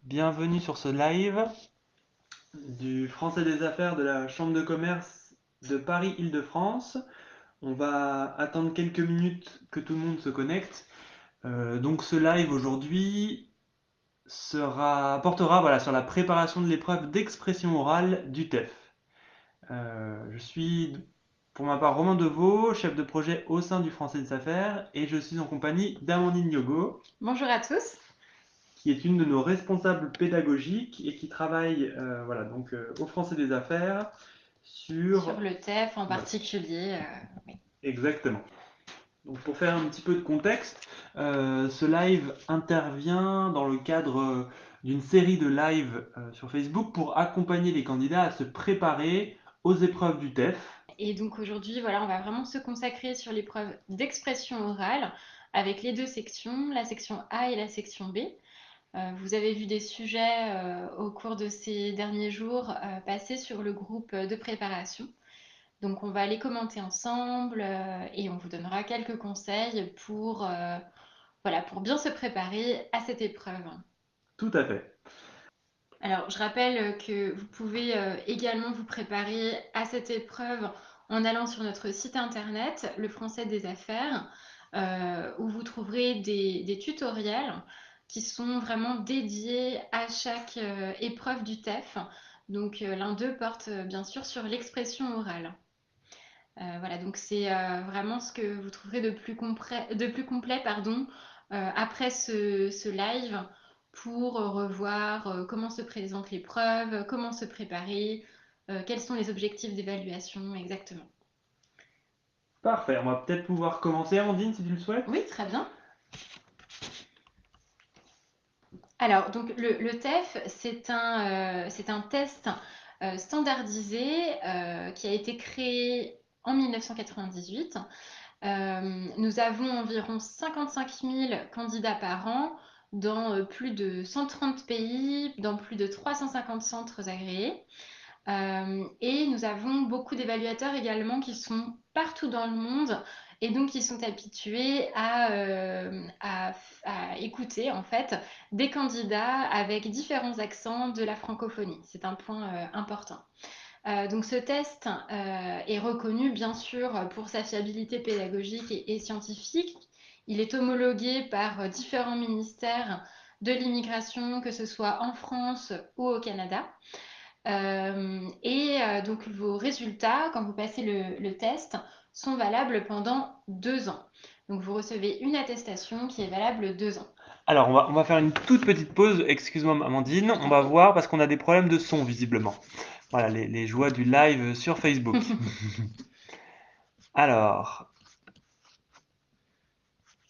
Bienvenue sur ce live du Français des Affaires de la Chambre de commerce de Paris-Île-de-France. On va attendre quelques minutes que tout le monde se connecte. Donc ce live aujourd'hui portera sur la préparation de l'épreuve d'expression orale du TEF. Je suis pour ma part Romain Deveau, chef de projet au sein du Français des Affaires, et je suis en compagnie d'Amandine Yogo, Bonjour à tous. qui est une de nos responsables pédagogiques et qui travaille au Français des Affaires Sur sur... le TEF en Voilà, particulier. Oui. exactement. Donc pour faire un petit peu de contexte, ce live intervient dans le cadre d'une série de lives sur Facebook pour accompagner les candidats à se préparer aux épreuves du TEF. Et donc aujourd'hui, voilà, on va vraiment se consacrer sur l'épreuve d'expression orale avec les deux sections, la section A et la section B. Vous avez vu des sujets au cours de ces derniers jours passer sur le groupe de préparation. Donc on va les commenter ensemble et on vous donnera quelques conseils pour bien se préparer à cette épreuve. Tout à fait. Alors, je rappelle que vous pouvez également vous préparer à cette épreuve en allant sur notre site internet, le Français des Affaires, où vous trouverez des tutoriels qui sont vraiment dédiés à chaque épreuve du TEF. Donc, l'un d'eux porte bien sûr sur l'expression orale. Voilà, donc c'est vraiment ce que vous trouverez de plus complet, pardon, après ce live pour revoir comment se présente l'épreuve, comment se préparer, quels sont les objectifs d'évaluation exactement. Parfait, on va peut-être pouvoir commencer, Amandine, si tu le souhaites. Oui, très bien. Alors, donc le TEF, c'est un test standardisé qui a été créé en 1998. Nous avons environ 55 000 candidats par an dans plus de 130 pays, dans plus de 350 centres agréés. Et nous avons beaucoup d'évaluateurs également qui sont partout dans le monde et donc qui sont habitués à écouter en fait des candidats avec différents accents de la francophonie. C'est un point important. Donc ce test est reconnu bien sûr pour sa fiabilité pédagogique et scientifique. Il est homologué par différents ministères de l'immigration, que ce soit en France ou au Canada. Donc vos résultats, quand vous passez le test, sont valables pendant 2 ans. Donc vous recevez une attestation qui est valable 2 ans. Alors, on va faire une toute petite pause, excuse-moi Amandine, Je on t'en va prie. voir parce qu'on a des problèmes de son visiblement. Voilà, les joies du live sur Facebook. Alors,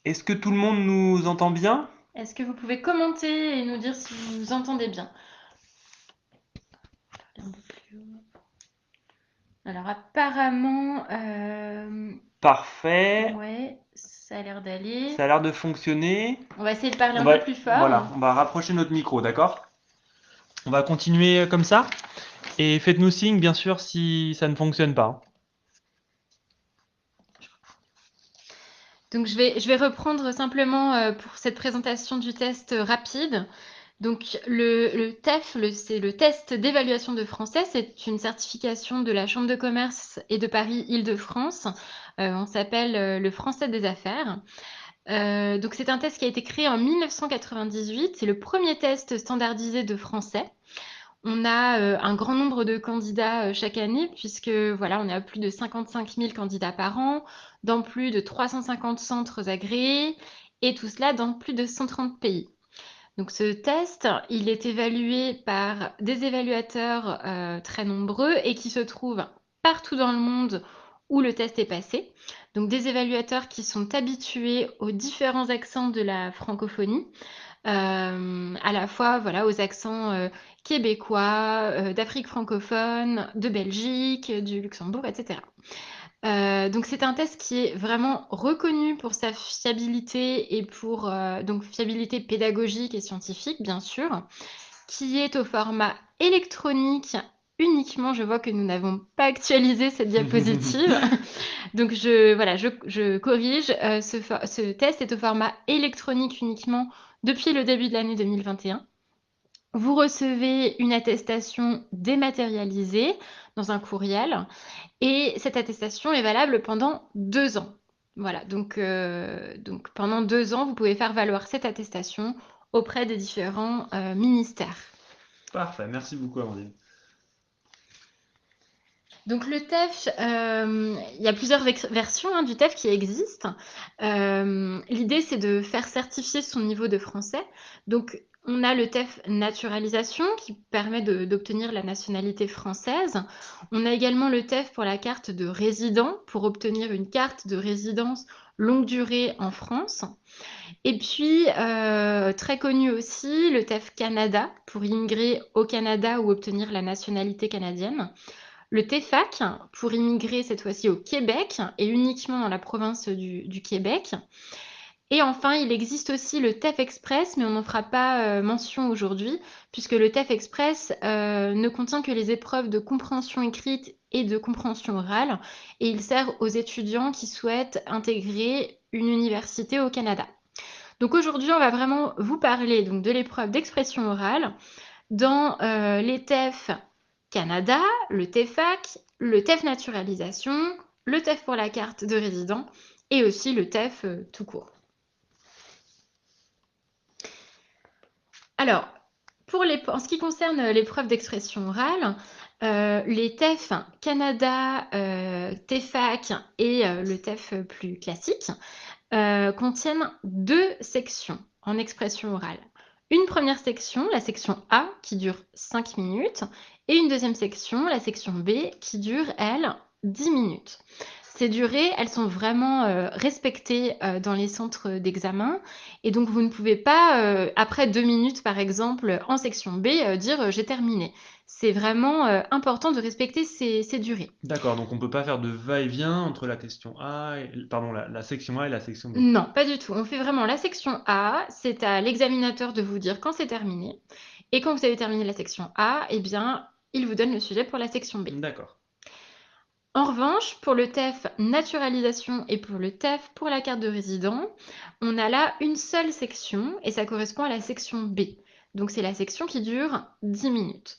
est-ce que tout le monde nous entend bien? Est-ce que vous pouvez commenter et nous dire si vous entendez bien? Un peu plus haut. Alors apparemment, Parfait, ouais, ça a l'air d'aller. ça a l'air de fonctionner. On va essayer de parler un peu plus fort. Voilà, on va rapprocher notre micro, d'accord? On va continuer comme ça. Et faites-nous signe, bien sûr, si ça ne fonctionne pas. Donc je vais reprendre simplement pour cette présentation du test rapide. Donc le TEF, c'est le test d'évaluation de français, c'est une certification de la Chambre de commerce et de Paris-Île-de-France. On s'appelle le Français des Affaires. Donc c'est un test qui a été créé en 1998. C'est le premier test standardisé de français. On a un grand nombre de candidats chaque année, puisque voilà, on est à plus de 55 000 candidats par an, dans plus de 350 centres agréés, et tout cela dans plus de 130 pays. Donc ce test, il est évalué par des évaluateurs très nombreux et qui se trouvent partout dans le monde où le test est passé. Donc des évaluateurs qui sont habitués aux différents accents de la francophonie, à la fois voilà, aux accents québécois, d'Afrique francophone, de Belgique, du Luxembourg, etc. Donc c'est un test qui est vraiment reconnu pour sa fiabilité et pour donc fiabilité pédagogique et scientifique, bien sûr, qui est au format électronique uniquement. Je vois que nous n'avons pas actualisé cette diapositive. Donc je corrige. Ce test est au format électronique uniquement depuis le début de l'année 2021. Vous recevez une attestation dématérialisée dans un courriel et cette attestation est valable pendant 2 ans. Voilà, donc pendant 2 ans, vous pouvez faire valoir cette attestation auprès des différents, ministères. Parfait, merci beaucoup Amandine. Donc le TEF, il y a plusieurs versions, hein, du TEF qui existent. L'idée, c'est de faire certifier son niveau de français. Donc on a le TEF naturalisation qui permet d'obtenir la nationalité française. On a également le TEF pour la carte de résident, pour obtenir une carte de résidence longue durée en France. Et puis, très connu aussi, le TEF Canada, pour immigrer au Canada ou obtenir la nationalité canadienne. Le TEFAC, pour immigrer cette fois-ci au Québec et uniquement dans la province du Québec. Et enfin, il existe aussi le TEF Express, mais on n'en fera pas mention aujourd'hui, puisque le TEF Express ne contient que les épreuves de compréhension écrite et de compréhension orale, et il sert aux étudiants qui souhaitent intégrer une université au Canada. Donc aujourd'hui, on va vraiment vous parler donc, de l'épreuve d'expression orale dans les TEF Canada, le TEFAC, le TEF naturalisation, le TEF pour la carte de résident et aussi le TEF tout court. Alors, en ce qui concerne l'épreuve d'expression orale, les TEF Canada, TEFAC et le TEF plus classique contiennent 2 sections en expression orale. Une première section, la section A, qui dure 5 minutes, et une deuxième section, la section B, qui dure, elle, 10 minutes. Ces durées, elles sont vraiment respectées dans les centres d'examen, et donc vous ne pouvez pas, après 2 minutes par exemple, en section B, dire j'ai terminé. C'est vraiment important de respecter ces durées. D'accord, donc on ne peut pas faire de va-et-vient entre la question A, pardon, la section A et la section B. Non, pas du tout. On fait vraiment la section A, c'est à l'examinateur de vous dire quand c'est terminé. Et quand vous avez terminé la section A, eh bien, il vous donne le sujet pour la section B. D'accord. En revanche, pour le TEF naturalisation et pour le TEF pour la carte de résident, on a là une seule section et ça correspond à la section B. Donc c'est la section qui dure 10 minutes.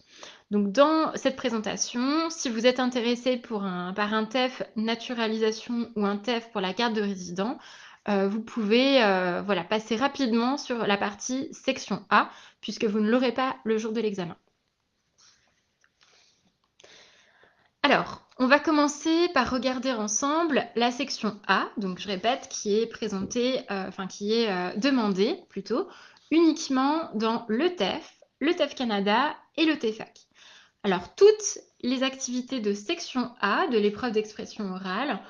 Donc dans cette présentation, si vous êtes intéressé par un TEF naturalisation ou un TEF pour la carte de résident, vous pouvez voilà, passer rapidement sur la partie section A puisque vous ne l'aurez pas le jour de l'examen. Alors, on va commencer par regarder ensemble la section A, donc je répète, qui est présentée, qui est demandée plutôt, uniquement dans le TEF Canada et le TEFAC. Alors, toutes les activités de section A de l'épreuve d'expression orale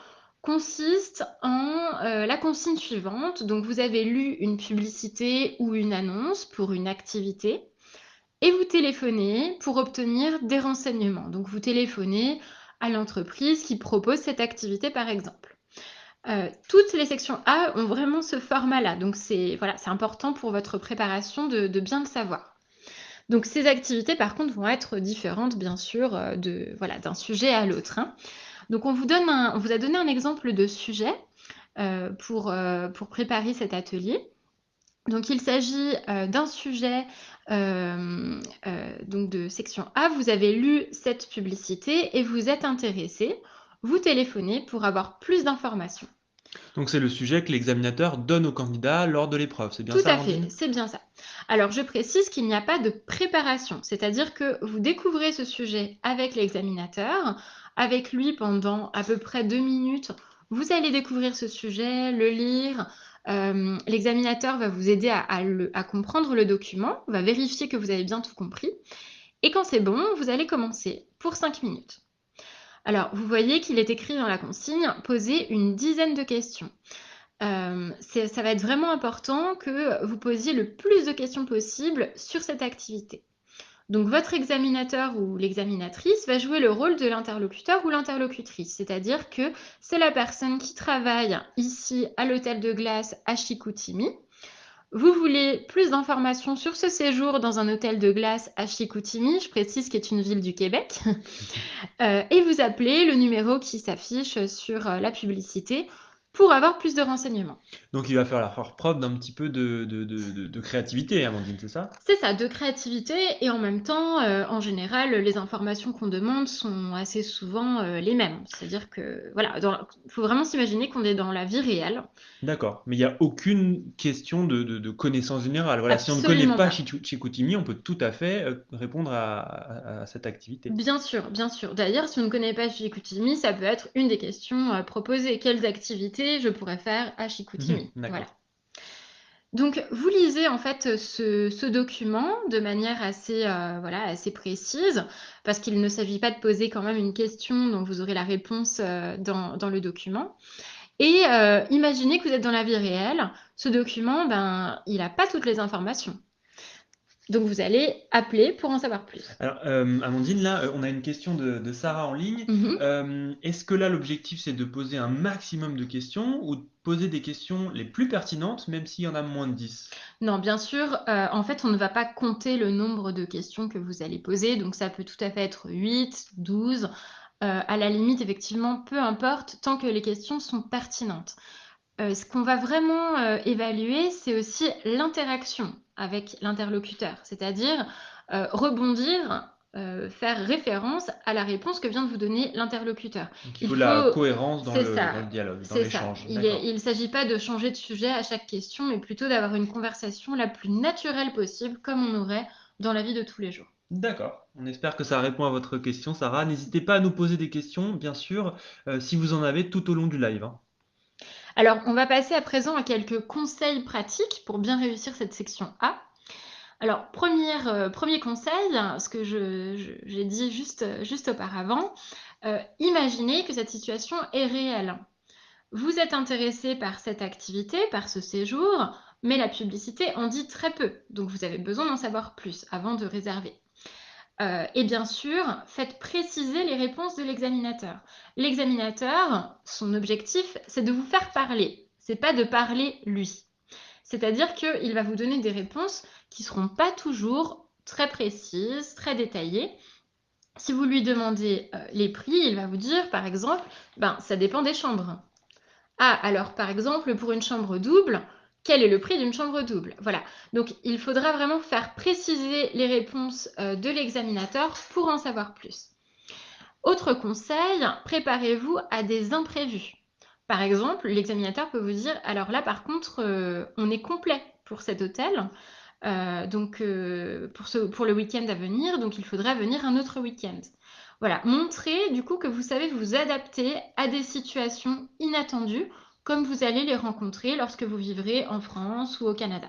consistent en la consigne suivante. Donc, vous avez lu une publicité ou une annonce pour une activité et vous téléphonez pour obtenir des renseignements. Donc, vous téléphonez à l'entreprise qui propose cette activité, par exemple. Toutes les sections A ont vraiment ce format-là. Donc, c'est important pour votre préparation de bien le savoir. Donc, ces activités, par contre, vont être différentes, bien sûr, d'un sujet à l'autre, hein. Donc, on vous a donné un exemple de sujet pour préparer cet atelier. Donc, il s'agit d'un sujet donc de section A. Vous avez lu cette publicité et vous êtes intéressé. Vous téléphonez pour avoir plus d'informations. Donc c'est le sujet que l'examinateur donne au candidat lors de l'épreuve, c'est bien Tout ça, à fait, Amandine? c'est bien ça. Alors, je précise qu'il n'y a pas de préparation, c'est-à-dire que vous découvrez ce sujet avec l'examinateur, avec lui pendant à peu près 2 minutes. Vous allez découvrir ce sujet, le lire. L'examinateur va vous aider à comprendre le document, va vérifier que vous avez bien tout compris. Et quand c'est bon, vous allez commencer pour 5 minutes. Alors, vous voyez qu'il est écrit dans la consigne, poser une dizaine de questions. Ça va être vraiment important que vous posiez le plus de questions possible sur cette activité. Donc votre examinateur ou l'examinatrice va jouer le rôle de l'interlocuteur ou l'interlocutrice, c'est-à-dire que c'est la personne qui travaille ici à l'hôtel de glace à Chicoutimi. Vous voulez plus d'informations sur ce séjour dans un hôtel de glace à Chicoutimi, je précise qui est une ville du Québec, et vous appelez le numéro qui s'affiche sur la publicité pour avoir plus de renseignements. Donc il va falloir faire preuve d'un petit peu de créativité, Amandine, c'est ça? C'est ça, de créativité et en même temps, en général, les informations qu'on demande sont assez souvent, les mêmes. C'est-à-dire que voilà, faut vraiment s'imaginer qu'on est dans la vie réelle. D'accord, mais il y a aucune question de connaissance générale. Voilà, si on ne connaît Absolument pas pas. Chicoutimi, on peut tout à fait, répondre à cette activité. Bien sûr, bien sûr. D'ailleurs, si on ne connaît pas Chicoutimi, ça peut être une des questions, proposées. Quelles activités je pourrais faire à Mmh. Chicoutimi? Voilà. D'accord. Donc vous lisez en fait, ce document de manière assez, voilà, assez précise, parce qu'il ne s'agit pas de poser quand même une question dont vous aurez la réponse, dans le document et imaginez que vous êtes dans la vie réelle. Ce document, ben, il a pas toutes les informations. Donc vous allez appeler pour en savoir plus. Alors, Amandine, là, on a une question de Sarah en ligne. Mmh mh. Est-ce que là, l'objectif, c'est de poser un maximum de questions ou de poser des questions les plus pertinentes, même s'il y en a moins de 10? Non, bien sûr, en fait, on ne va pas compter le nombre de questions que vous allez poser, donc ça peut tout à fait être 8, 12, à la limite, effectivement, peu importe, tant que les questions sont pertinentes. Ce qu'on va vraiment, évaluer, c'est aussi l'interaction avec l'interlocuteur, c'est-à-dire, rebondir, faire référence à la réponse que vient de vous donner l'interlocuteur. Donc il Il faut la faut cohérence c'est dans le ça, dialogue, dans c'est ça. l'échange. D'accord. Il s'agit pas de changer de sujet à chaque question, mais plutôt d'avoir une conversation la plus naturelle possible, comme on aurait dans la vie de tous les jours. D'accord. On espère que ça répond à votre question, Sarah. N'hésitez pas à nous poser des questions, bien sûr, si vous en avez tout au long du live, hein. Alors, on va passer à présent à quelques conseils pratiques pour bien réussir cette section A. Alors, 1er conseil, ce que j'ai dit juste auparavant, imaginez que cette situation est réelle. Vous êtes intéressé par cette activité, par ce séjour, mais la publicité en dit très peu, donc vous avez besoin d'en savoir plus avant de réserver. Et bien sûr, faites préciser les réponses de l'examinateur. L'examinateur, son objectif, c'est de vous faire parler, c'est pas de parler lui. C'est-à-dire qu'il va vous donner des réponses qui ne seront pas toujours très précises, très détaillées. Si vous lui demandez, les prix, il va vous dire, par exemple: «Ben, ça dépend des chambres». Ah, alors par exemple, pour une chambre double, quel est le prix d'une chambre double? Voilà. Donc il faudra vraiment faire préciser les réponses, de l'examinateur pour en savoir plus. Autre conseil, préparez-vous à des imprévus. Par exemple, l'examinateur peut vous dire: «Alors là, par contre, on est complet pour cet hôtel, donc pour le week-end à venir, donc il faudra venir un autre week-end». Voilà, montrez du coup que vous savez vous adapter à des situations inattendues, comme vous allez les rencontrer lorsque vous vivrez en France ou au Canada.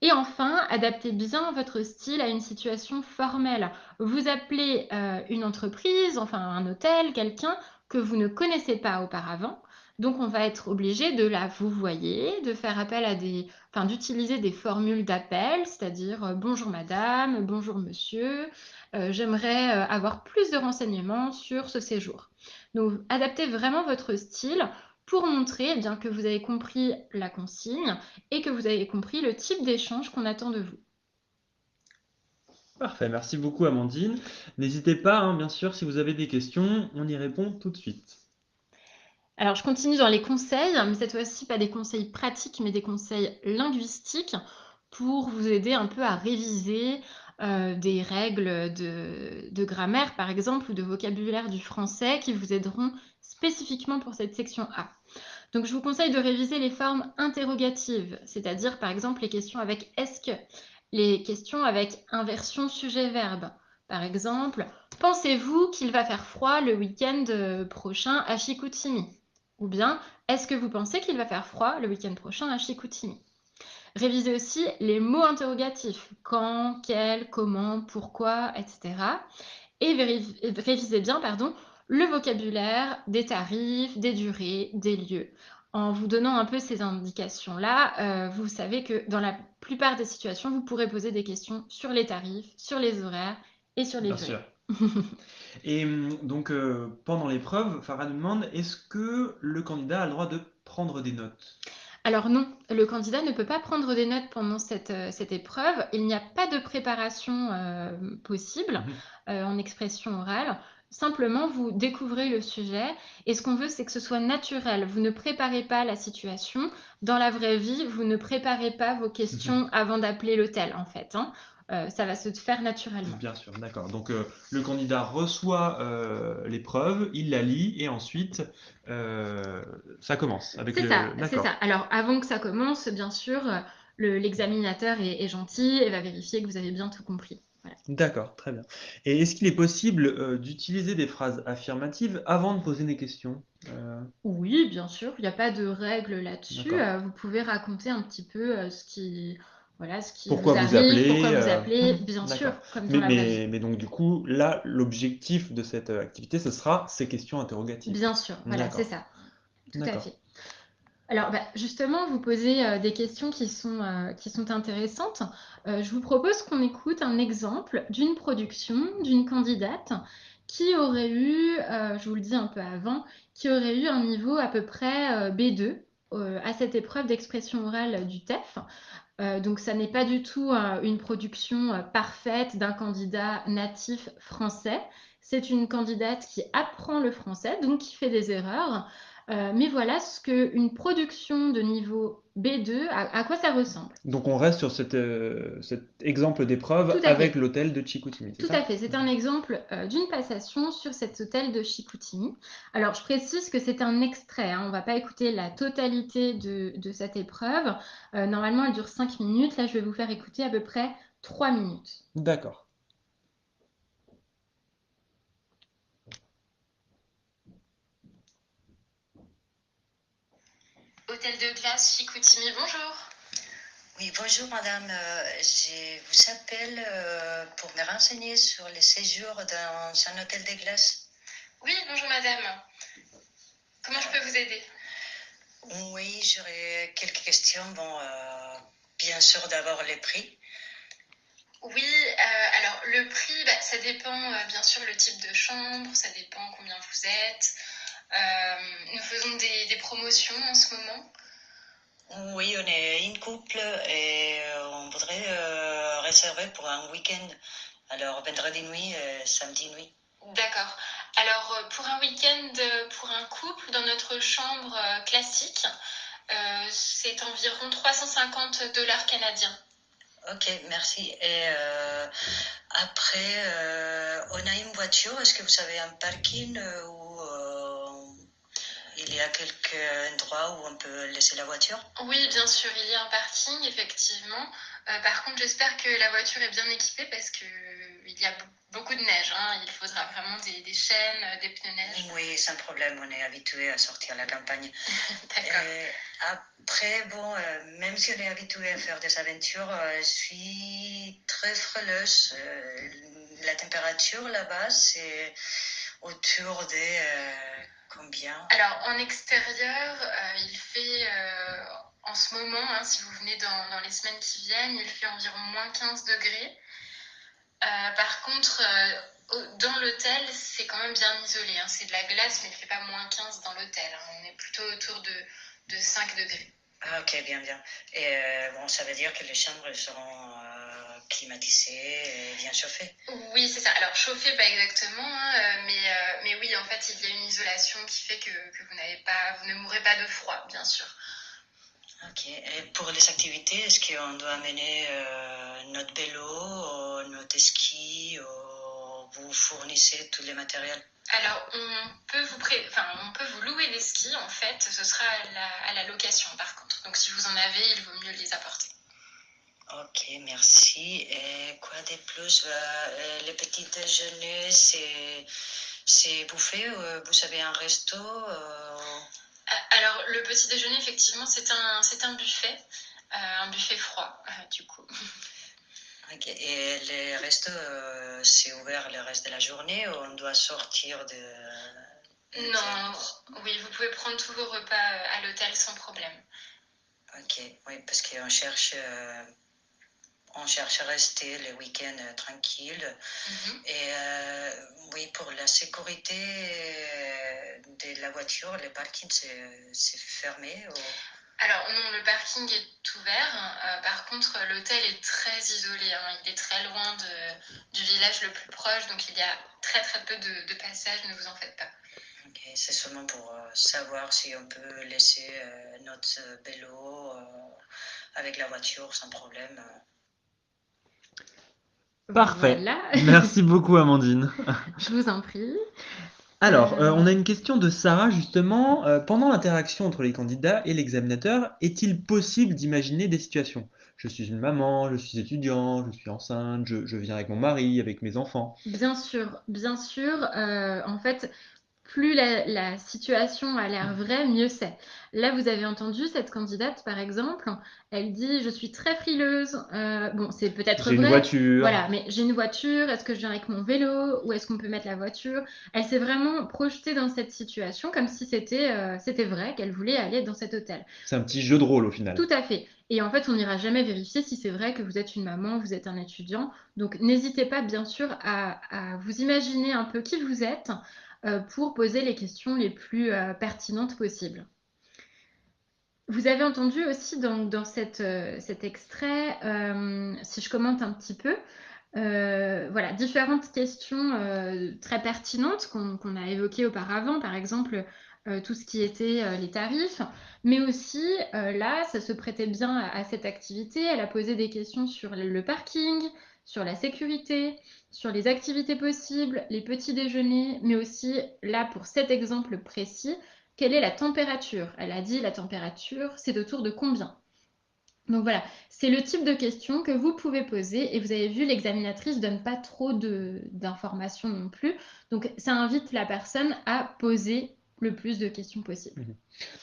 Et enfin, adaptez bien votre style à une situation formelle. Vous appelez, une entreprise, enfin un hôtel, quelqu'un que vous ne connaissez pas auparavant, donc on va être obligé de la vouvoyer, de faire appel à d'utiliser des formules d'appel, c'est-à-dire, «Bonjour madame, bonjour monsieur, j'aimerais, avoir plus de renseignements sur ce séjour». Donc adaptez vraiment votre style pour montrer, eh bien, que vous avez compris la consigne et que vous avez compris le type d'échange qu'on attend de vous. Parfait, merci beaucoup, Amandine. N'hésitez pas, hein, bien sûr, si vous avez des questions, on y répond tout de suite. Alors, je continue dans les conseils, mais cette fois-ci, pas des conseils pratiques, mais des conseils linguistiques pour vous aider un peu à réviser des règles de grammaire, par exemple, ou de vocabulaire du français qui vous aideront spécifiquement pour cette section A. Donc, je vous conseille de réviser les formes interrogatives, c'est-à-dire, par exemple, les questions avec est-ce que, les questions avec inversion sujet-verbe. Par exemple, pensez-vous qu'il va faire froid le week-end prochain à Chicoutimi? Ou bien, est-ce que vous pensez qu'il va faire froid le week-end prochain à Chicoutimi? Révisez aussi les mots interrogatifs, quand, quel, comment, pourquoi, etc. Et révisez bien, pardon, le vocabulaire des tarifs, des durées, des lieux. En vous donnant un peu ces indications-là, vous savez que dans la plupart des situations, vous pourrez poser des questions sur les tarifs, sur les horaires et sur les Bien sûr. durées. Et donc, pendant l'épreuve, Farah nous demande, est-ce que le candidat a le droit de prendre des notes? Alors non, le candidat ne peut pas prendre des notes pendant cette épreuve. Il n'y a pas de préparation, possible, Mhm. en expression orale. simplement, vous découvrez le sujet et ce qu'on veut, c'est que ce soit naturel. Vous ne préparez pas la situation. Dans la vraie vie, vous ne préparez pas vos questions avant d'appeler l'hôtel, en fait, hein. Ça va se faire naturellement. Bien sûr, d'accord. Donc le candidat reçoit l'épreuve, il la lit et ensuite euh, ça commence avec C'est ça, le. c'est ça. D'accord. Alors, avant que ça commence, bien sûr, l'examinateur est gentil et va vérifier que vous avez bien tout compris. Voilà. D'accord, très bien. Et est-ce qu'il est possible d'utiliser des phrases affirmatives avant de poser des questions? Oui, bien sûr, il n'y a pas de règle là-dessus. D'accord. Vous pouvez raconter un petit peu ce qui, voilà, ce qui Pourquoi vous vous arrive, pourquoi appelez? vous appelez, bien D'accord. sûr, comme dans la vraie vie. Mais donc du coup, là, l'objectif de cette activité, ce sera ces questions interrogatives. Bien sûr, voilà, c'est D'accord, ça, tout à d'accord. fait. Alors, bah, justement, vous posez des questions qui sont intéressantes. Je vous propose qu'on écoute un exemple d'une production d'une candidate qui aurait eu, je vous le dis un peu avant, qui aurait eu un niveau à peu près B2 à cette épreuve d'expression orale du TEF. Donc ça n'est pas du tout, une production, parfaite d'un candidat natif français. C'est une candidate qui apprend le français, donc qui fait des erreurs. Mais voilà ce qu'une production de niveau B2, à quoi ça ressemble. Donc on reste sur cet exemple Tout d'épreuve à avec fait. l'hôtel de Chicoutimi, c'est Tout à ça? fait, c'est un exemple d'une passation sur cet hôtel de Chicoutimi. Alors, je précise que c'est un extrait, hein, on ne va pas écouter la totalité de cette épreuve. Normalement, elle dure 5 minutes. Là, je vais vous faire écouter à peu près 3 minutes. D'accord. Hôtel de glace Chicoutimi, bonjour. Oui, bonjour madame. Je vous appelle pour me renseigner sur les séjours dans un hôtel de glace. Oui, bonjour madame. Comment je peux vous aider? Oui, j'aurais quelques questions. Bon, bien sûr d'abord les prix. Oui, alors le prix, bah, ça dépend bien sûr le type de chambre, ça dépend combien vous êtes. Nous faisons des promotions en ce moment. Oui, on est une couple et on voudrait réserver pour un week-end. Alors vendredi nuit et samedi nuit. D'accord. Alors pour un week-end, pour un couple, dans notre chambre classique, c'est environ 350 $ canadiens. Ok, merci. Et après, on a une voiture. Est-ce que vous avez un parking où il y a quelques endroits où on peut laisser la voiture? Oui, bien sûr, il y a un parking, effectivement. Par contre, j'espère que la voiture est bien équipée parce que il y a beaucoup de neige, hein. Il faudra vraiment des chaînes, des pneus neige. Oui, sans problème. On est habitué à sortir à la campagne. D'accord. Après, bon, même si on est habitué à faire des aventures, je suis très frileuse. La température là-bas, c'est autour des combien? Alors, en extérieur, il fait, en ce moment, hein, si vous venez dans les semaines qui viennent, il fait environ -15 degrés. Par contre, dans l'hôtel, c'est quand même bien isolé, hein. C'est de la glace, mais il ne fait pas -15 dans l'hôtel, hein. On est plutôt autour de 5 degrés. Ah, ok, bien, bien. Et bon, ça veut dire que les chambres seront climatisées et bien chauffées. Oui, c'est ça. Alors, chauffé, pas exactement, hein, mais oui, en fait, il y a une isolation qui fait que vous ne mourrez pas de froid, bien sûr. Ok. Et pour les activités, est-ce qu'on doit amener notre vélo, notre ski, vous fournissez tous les matériels? Alors, on peut vous louer des skis, en fait. Ce sera à la location, par contre. Donc, si vous en avez, il vaut mieux les apporter. Ok, merci. Et quoi de plus? Le petit déjeuner, c'est bouffé? Vous avez un resto? Alors, le petit déjeuner, effectivement, c'est un buffet froid, du coup. Ok. Et les restos, c'est ouvert le reste de la journée ou on doit sortir de... Non, oui, vous pouvez prendre tous vos repas à l'hôtel sans problème. Ok, oui, parce qu'on cherche à rester les week-ends tranquilles. Et oui, pour la sécurité de la voiture, le parking, c'est fermé ou... Alors non, le parking est ouvert. Par contre, l'hôtel est très isolé, hein. Il est très loin du village le plus proche, donc il y a très très peu de passages, ne vous en faites pas. Ok, c'est seulement pour savoir si on peut laisser notre vélo avec la voiture sans problème. Parfait. Voilà, Merci beaucoup, Amandine. je vous en prie. Alors, on a une question de Sarah, justement. Pendant l'interaction entre les candidats et l'examinateur, est-il possible d'imaginer des situations? Je suis une maman, je suis étudiant, je suis enceinte, je viens avec mon mari, avec mes enfants. Bien sûr, bien sûr. En fait, plus la situation a l'air vraie, mieux c'est. Là, vous avez entendu cette candidate, par exemple, elle dit, je suis très frileuse. Bon, c'est peut-être J'ai une vrai, voiture. voilà, mais j'ai une voiture, est-ce que je viens avec mon vélo ou est-ce qu'on peut mettre la voiture? Elle s'est vraiment projetée dans cette situation comme si c'était vrai qu'elle voulait aller dans cet hôtel. C'est un petit jeu de rôle au final. Tout à fait. Et en fait, on n'ira jamais vérifier si c'est vrai que vous êtes une maman, vous êtes un étudiant. Donc, n'hésitez pas, bien sûr, à vous imaginer un peu qui vous êtes pour poser les questions les plus pertinentes possibles. Vous avez entendu aussi dans cet extrait, si je commente un petit peu, voilà, différentes questions très pertinentes qu'on a évoquées auparavant, par exemple tout ce qui était les tarifs, mais aussi là, ça se prêtait bien à cette activité. Elle a posé des questions sur le parking, sur la sécurité, sur les activités possibles, les petits déjeuners, mais aussi là, pour cet exemple précis, quelle est la température? Elle a dit la température, c'est autour de combien? Donc voilà, c'est le type de questions que vous pouvez poser et vous avez vu, l'examinatrice ne donne pas trop d'informations non plus. Donc ça invite la personne à poser le plus de questions possible.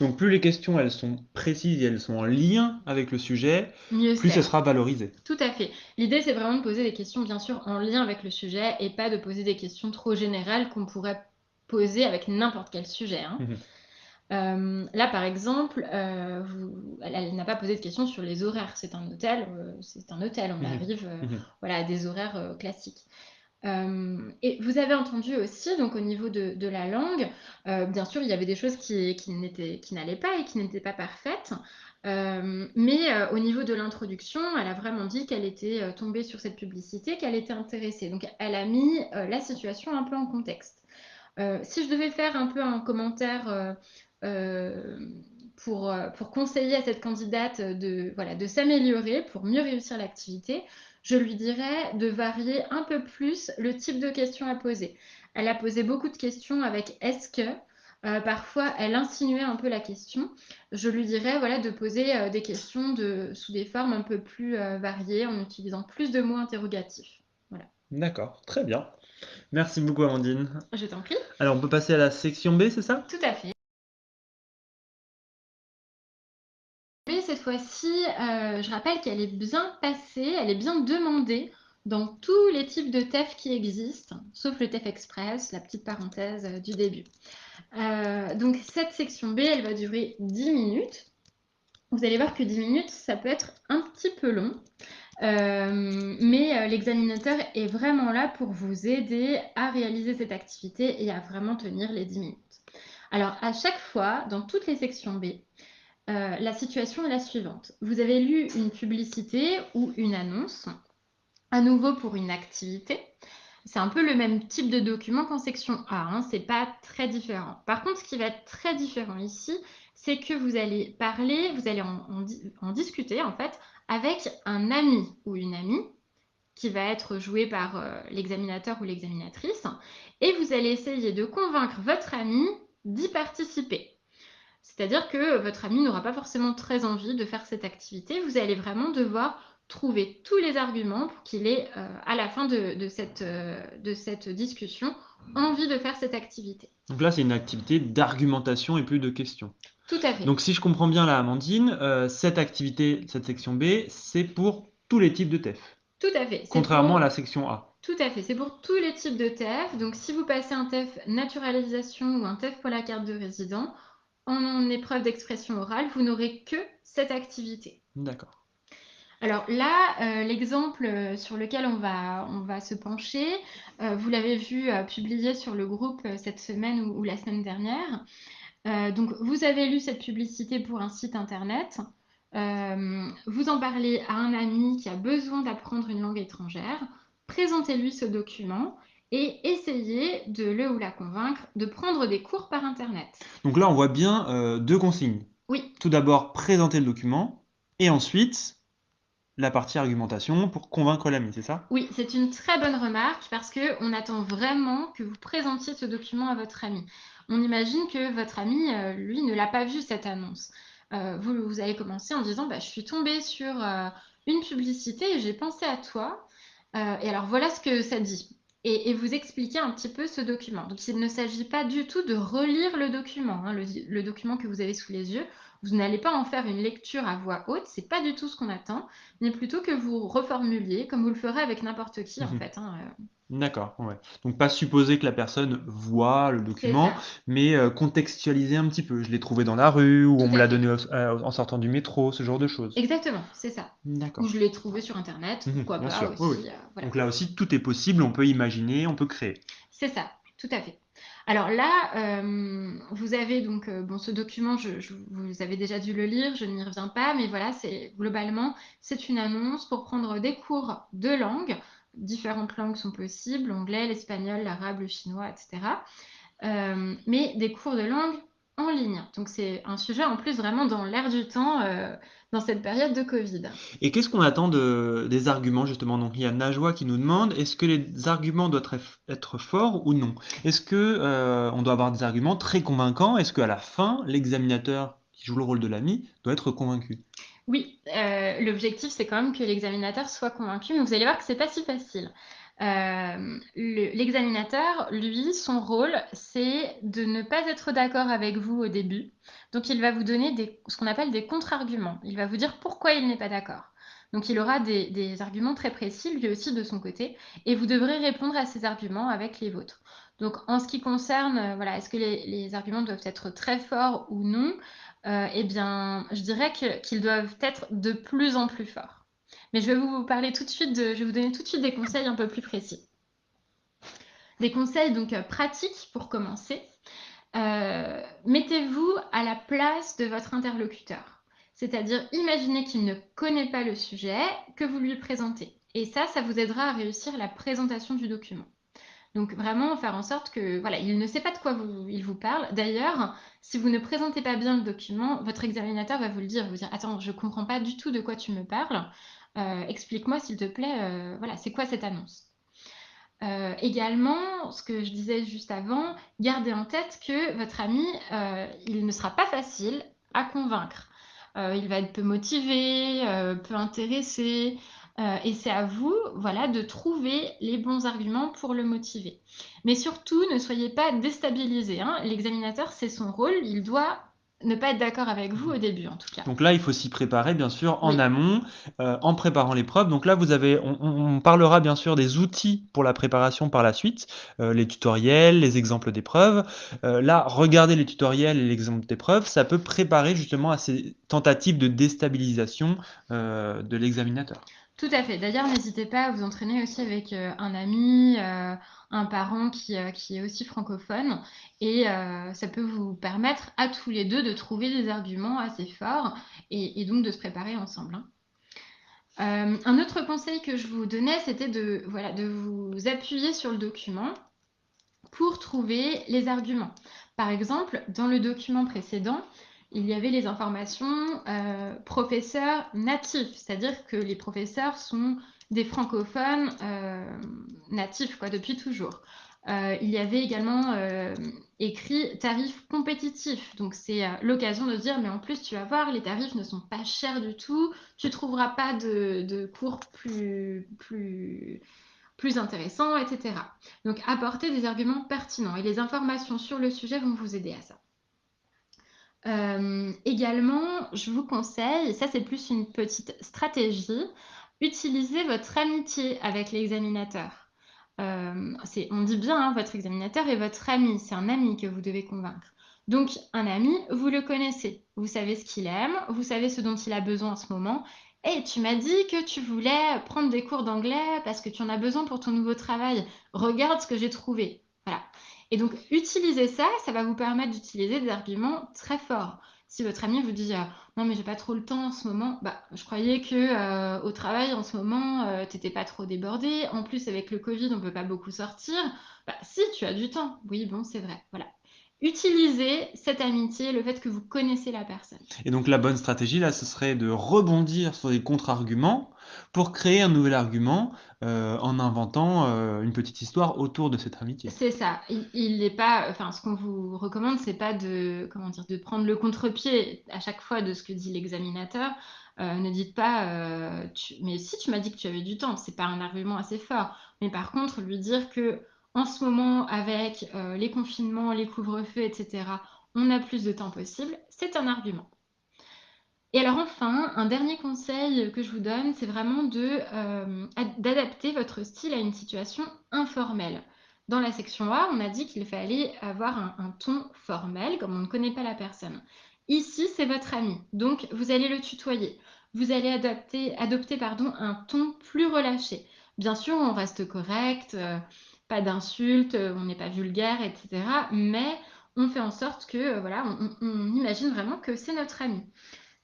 Donc plus les questions elles sont précises et elles sont en lien avec le sujet, Mieux plus ce c'est. sera valorisé. Tout à fait. L'idée, c'est vraiment de poser des questions, bien sûr, en lien avec le sujet et pas de poser des questions trop générales qu'on pourrait poser avec n'importe quel sujet, hein. Là, par exemple, elle n'a pas posé de questions sur les horaires. C'est un hôtel, on arrive voilà, à des horaires classiques. Et vous avez entendu aussi, donc au niveau de la langue, bien sûr, il y avait des choses qui n'allaient pas et qui n'étaient pas parfaites. Mais au niveau de l'introduction, elle a vraiment dit qu'elle était tombée sur cette publicité, qu'elle était intéressée. Donc, elle a mis la situation un peu en contexte. Si je devais faire un peu un commentaire pour conseiller à cette candidate voilà, de s'améliorer pour mieux réussir l'activité, je lui dirais de varier un peu plus le type de questions à poser. Elle a posé beaucoup de questions avec est-ce que. Parfois, elle insinuait un peu la question. Je lui dirais voilà, de poser des questions sous des formes un peu plus variées en utilisant plus de mots interrogatifs. Voilà. D'accord, très bien. Merci beaucoup Amandine. Je t'en prie. Alors on peut passer à la section B, c'est ça? Tout à fait. Mais cette fois-ci, je rappelle qu'elle est bien passée, elle est bien demandée dans tous les types de TEF qui existent, sauf le TEF Express, la petite parenthèse du début. Donc cette section B, elle va durer 10 minutes. Vous allez voir que 10 minutes, ça peut être un petit peu long. Mais l'examinateur est vraiment là pour vous aider à réaliser cette activité et à vraiment tenir les 10 minutes. Alors, à chaque fois, dans toutes les sections B, la situation est la suivante. Vous avez lu une publicité ou une annonce, à nouveau pour une activité. C'est un peu le même type de document qu'en section A, hein, c'est pas très différent. Par contre, ce qui va être très différent ici, c'est que vous allez parler, vous allez en discuter en fait avec un ami ou une amie qui va être joué par l'examinateur ou l'examinatrice, et vous allez essayer de convaincre votre ami d'y participer. C'est-à-dire que votre ami n'aura pas forcément très envie de faire cette activité. Vous allez vraiment devoir trouver tous les arguments pour qu'il ait, à la fin de cette discussion, envie de faire cette activité. Donc là c'est une activité d'argumentation et plus de questions. Tout à fait. Donc si je comprends bien là Amandine, cette activité, cette section B, c'est pour tous les types de TEF, Tout à fait. contrairement à la section A. Tout à fait. C'est pour tous les types de TEF. Donc, si vous passez un TEF naturalisation ou un TEF pour la carte de résident, en épreuve d'expression orale, vous n'aurez que cette activité. D'accord. Alors là, l'exemple sur lequel on va se pencher, vous l'avez vu publié sur le groupe cette semaine ou la semaine dernière. Donc, vous avez lu cette publicité pour un site internet. Vous en parlez à un ami qui a besoin d'apprendre une langue étrangère. Présentez-lui ce document et essayez de le ou la convaincre de prendre des cours par Internet. Donc là, on voit bien deux consignes. Oui, Tout d'abord, présenter le document, et ensuite, la partie argumentation pour convaincre l'ami, c'est ça? oui, c'est une très bonne remarque parce qu'on attend vraiment que vous présentiez ce document à votre ami. On imagine que votre ami, lui, ne l'a pas vu cette annonce. Vous allez commencer en disant, bah, je suis tombée sur une publicité et j'ai pensé à toi. Et alors voilà ce que ça dit. Et vous expliquez un petit peu ce document. Donc il ne s'agit pas du tout de relire le document, hein, le document que vous avez sous les yeux. Vous n'allez pas en faire une lecture à voix haute, c'est pas du tout ce qu'on attend, mais plutôt que vous reformuliez comme vous le ferez avec n'importe qui en Mhm. fait, hein, D'accord, ouais. Donc pas supposer que la personne voit le c'est document, ça, mais contextualiser un petit peu. Je l'ai trouvé dans la rue, ou on tout me à l'a fait. donné en sortant du métro, ce genre de choses. Exactement, c'est ça. Ou D'accord. je l'ai trouvé sur Internet, Mhm, pourquoi bien pas sûr, oui, oui. aussi, voilà. Donc là aussi, tout est possible, on peut imaginer, on peut créer. C'est ça, tout à fait. Alors là, vous avez donc bon, ce document, vous avez déjà dû le lire, je n'y reviens pas, mais voilà, globalement, c'est une annonce pour prendre des cours de langue. Différentes langues sont possibles, l'anglais, l'espagnol, l'arabe, le chinois, etc. Mais des cours de langue en ligne. Donc c'est un sujet en plus vraiment dans l'air du temps dans cette période de Covid. Et qu'est-ce qu'on attend des arguments, justement? Donc il y a Najwa qui nous demande, est-ce que les arguments doivent être forts ou non? Est-ce que on doit avoir des arguments très convaincants? Est-ce qu'à la fin, l'examinateur qui joue le rôle de l'ami doit être convaincu? Oui, l'objectif, c'est quand même que l'examinateur soit convaincu, mais vous allez voir que c'est pas si facile. L'examinateur, lui, son rôle, c'est de ne pas être d'accord avec vous au début. Donc, il va vous donner ce qu'on appelle des contre-arguments. Il va vous dire pourquoi il n'est pas d'accord. Donc, il aura des arguments très précis, lui aussi, de son côté, et vous devrez répondre à ces arguments avec les vôtres. Donc, en ce qui concerne, voilà, est-ce que les arguments doivent être très forts ou non? Eh bien, je dirais qu'ils doivent être de plus en plus forts. Mais je vais vous parler tout de suite je vais vous donner tout de suite des conseils un peu plus précis. Des conseils donc pratiques pour commencer. Mettez-vous à la place de votre interlocuteur. C'est-à-dire, imaginez qu'il ne connaît pas le sujet que vous lui présentez. Et ça vous aidera à réussir la présentation du document. Donc vraiment faire en sorte que voilà, il ne sait pas de quoi il vous parle. D'ailleurs, si vous ne présentez pas bien le document, votre examinateur va vous le dire, vous dire attends, je comprends pas du tout de quoi tu me parles. Explique-moi s'il te plaît, voilà, c'est quoi cette annonce? Également, ce que je disais juste avant, gardez en tête que votre ami, il ne sera pas facile à convaincre. Il va être peu motivé, peu intéressé, et c'est à vous, voilà, de trouver les bons arguments pour le motiver. Mais surtout, ne soyez pas déstabilisés, hein. L'examinateur, c'est son rôle, il doit ne pas être d'accord avec vous au début, en tout cas. Donc là, il faut s'y préparer, bien sûr, en Oui, amont, en préparant l'épreuve. Donc là, on parlera bien sûr des outils pour la préparation par la suite, les tutoriels, les exemples d'épreuves. Là, regarder les tutoriels et l'exemple d'épreuve, ça peut préparer justement à ces tentatives de déstabilisation de l'examinateur. tout à fait. D'ailleurs, n'hésitez pas à vous entraîner aussi avec un ami, un parent qui est aussi francophone. Et ça peut vous permettre à tous les deux de trouver des arguments assez forts et donc de se préparer ensemble, hein. Un autre conseil que je vous donnais, c'était voilà, de vous appuyer sur le document pour trouver les arguments. Par exemple, dans le document précédent, il y avait les informations professeurs natifs, c'est-à-dire que les professeurs sont des francophones natifs quoi, depuis toujours. Il y avait également écrit tarifs compétitifs. Donc c'est l'occasion de dire, mais en plus tu vas voir, les tarifs ne sont pas chers du tout, tu trouveras pas de cours plus intéressants, etc. Donc apporter des arguments pertinents et les informations sur le sujet vont vous aider à ça. Également, je vous conseille, et ça c'est plus une petite stratégie, utilisez votre amitié avec l'examinateur. On dit bien, hein, votre examinateur est votre ami, c'est un ami que vous devez convaincre. Donc un ami, vous le connaissez, vous savez ce qu'il aime, vous savez ce dont il a besoin en ce moment. Et tu m'as dit que tu voulais prendre des cours d'anglais parce que tu en as besoin pour ton nouveau travail. Regarde ce que j'ai trouvé. Voilà. Et donc, utilisez ça, ça va vous permettre d'utiliser des arguments très forts. Si votre ami vous dit non mais j'ai pas trop le temps en ce moment, bah je croyais que au travail en ce moment t'étais pas trop débordé. En plus avec le Covid on peut pas beaucoup sortir. Bah si tu as du temps. Oui bon c'est vrai. Voilà. Utilisez cette amitié, le fait que vous connaissez la personne. Et donc la bonne stratégie, là, ce serait de rebondir sur des contre-arguments pour créer un nouvel argument en inventant une petite histoire autour de cette amitié. C'est ça. Il n'est pas, enfin, ce qu'on vous recommande, c'est pas de, comment dire, de prendre le contre-pied à chaque fois de ce que dit l'examinateur. Ne dites pas, mais si tu m'as dit que tu avais du temps, c'est pas un argument assez fort. Mais par contre, lui dire que en ce moment, avec les confinements, les couvre-feux, etc., on a plus de temps possible, c'est un argument. Et alors enfin, un dernier conseil que je vous donne, c'est vraiment d'adapter votre style à une situation informelle. Dans la section A, on a dit qu'il fallait avoir un ton formel, comme on ne connaît pas la personne. Ici, c'est votre ami, donc vous allez le tutoyer. Vous allez adopter un ton plus relâché. Bien sûr, on reste correct, pas d'insultes, on n'est pas vulgaire, etc. Mais on fait en sorte que, voilà, on imagine vraiment que c'est notre ami.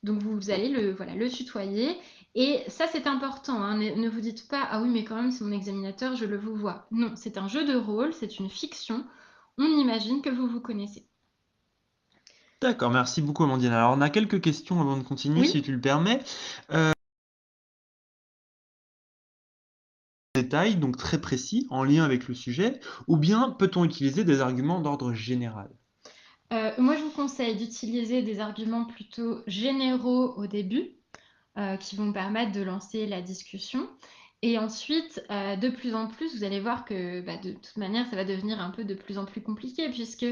Donc vous allez le tutoyer. Et ça, c'est important, hein. Ne vous dites pas, ah oui, mais quand même, c'est mon examinateur, je le vous vois. Non, c'est un jeu de rôle, c'est une fiction. On imagine que vous vous connaissez. D'accord, merci beaucoup Amandine. Alors on a quelques questions avant de continuer, si Oui, tu le permets. Détails, donc très précis, en lien avec le sujet, ou bien peut-on utiliser des arguments d'ordre général? moi, je vous conseille d'utiliser des arguments plutôt généraux au début, qui vont permettre de lancer la discussion. Et ensuite, de plus en plus, vous allez voir que bah, de toute manière, ça va devenir un peu de plus en plus compliqué puisque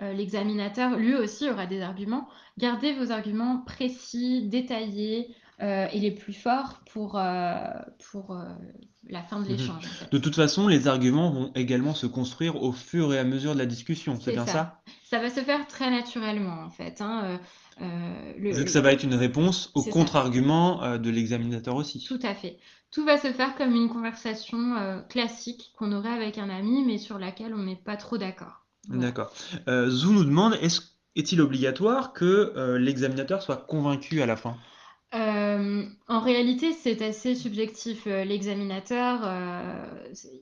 l'examinateur, lui aussi, aura des arguments. Gardez vos arguments précis, détaillés et les plus forts pour la fin de Mhm. l'échange, en fait. De toute façon, les arguments vont également se construire au fur et à mesure de la discussion, c'est C'est bien ça. ça? Ça va se faire très naturellement, en fait, hein. Vu que ça va être une réponse au C'est ça. contre-argument de l'examinateur aussi. Tout à fait. Tout va se faire comme une conversation classique qu'on aurait avec un ami, mais sur laquelle on n'est pas trop d'accord. Voilà. D'accord. Zou nous demande, est-il obligatoire que l'examinateur soit convaincu à la fin? En réalité, c'est assez subjectif. L'examinateur,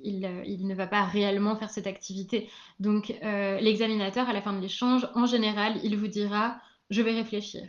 il ne va pas réellement faire cette activité. Donc, l'examinateur, à la fin de l'échange, en général, il vous dira, je vais réfléchir.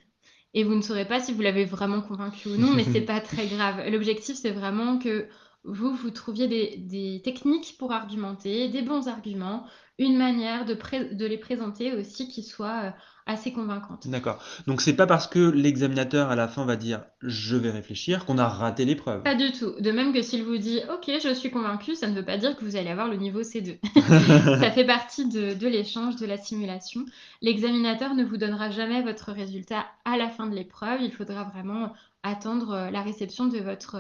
Et vous ne saurez pas si vous l'avez vraiment convaincu ou non, mais c'est pas très grave. L'objectif, c'est vraiment que vous trouviez des techniques pour argumenter, des bons arguments, une manière de les présenter aussi qui soit assez convaincante. D'accord. Donc c'est pas parce que l'examinateur à la fin va dire je vais réfléchir qu'on a raté l'épreuve. Pas du tout. De même que s'il vous dit OK, je suis convaincu, ça ne veut pas dire que vous allez avoir le niveau C2. Ça fait partie de l'échange, de la simulation. L'examinateur ne vous donnera jamais votre résultat à la fin de l'épreuve. Il faudra vraiment attendre la réception de votre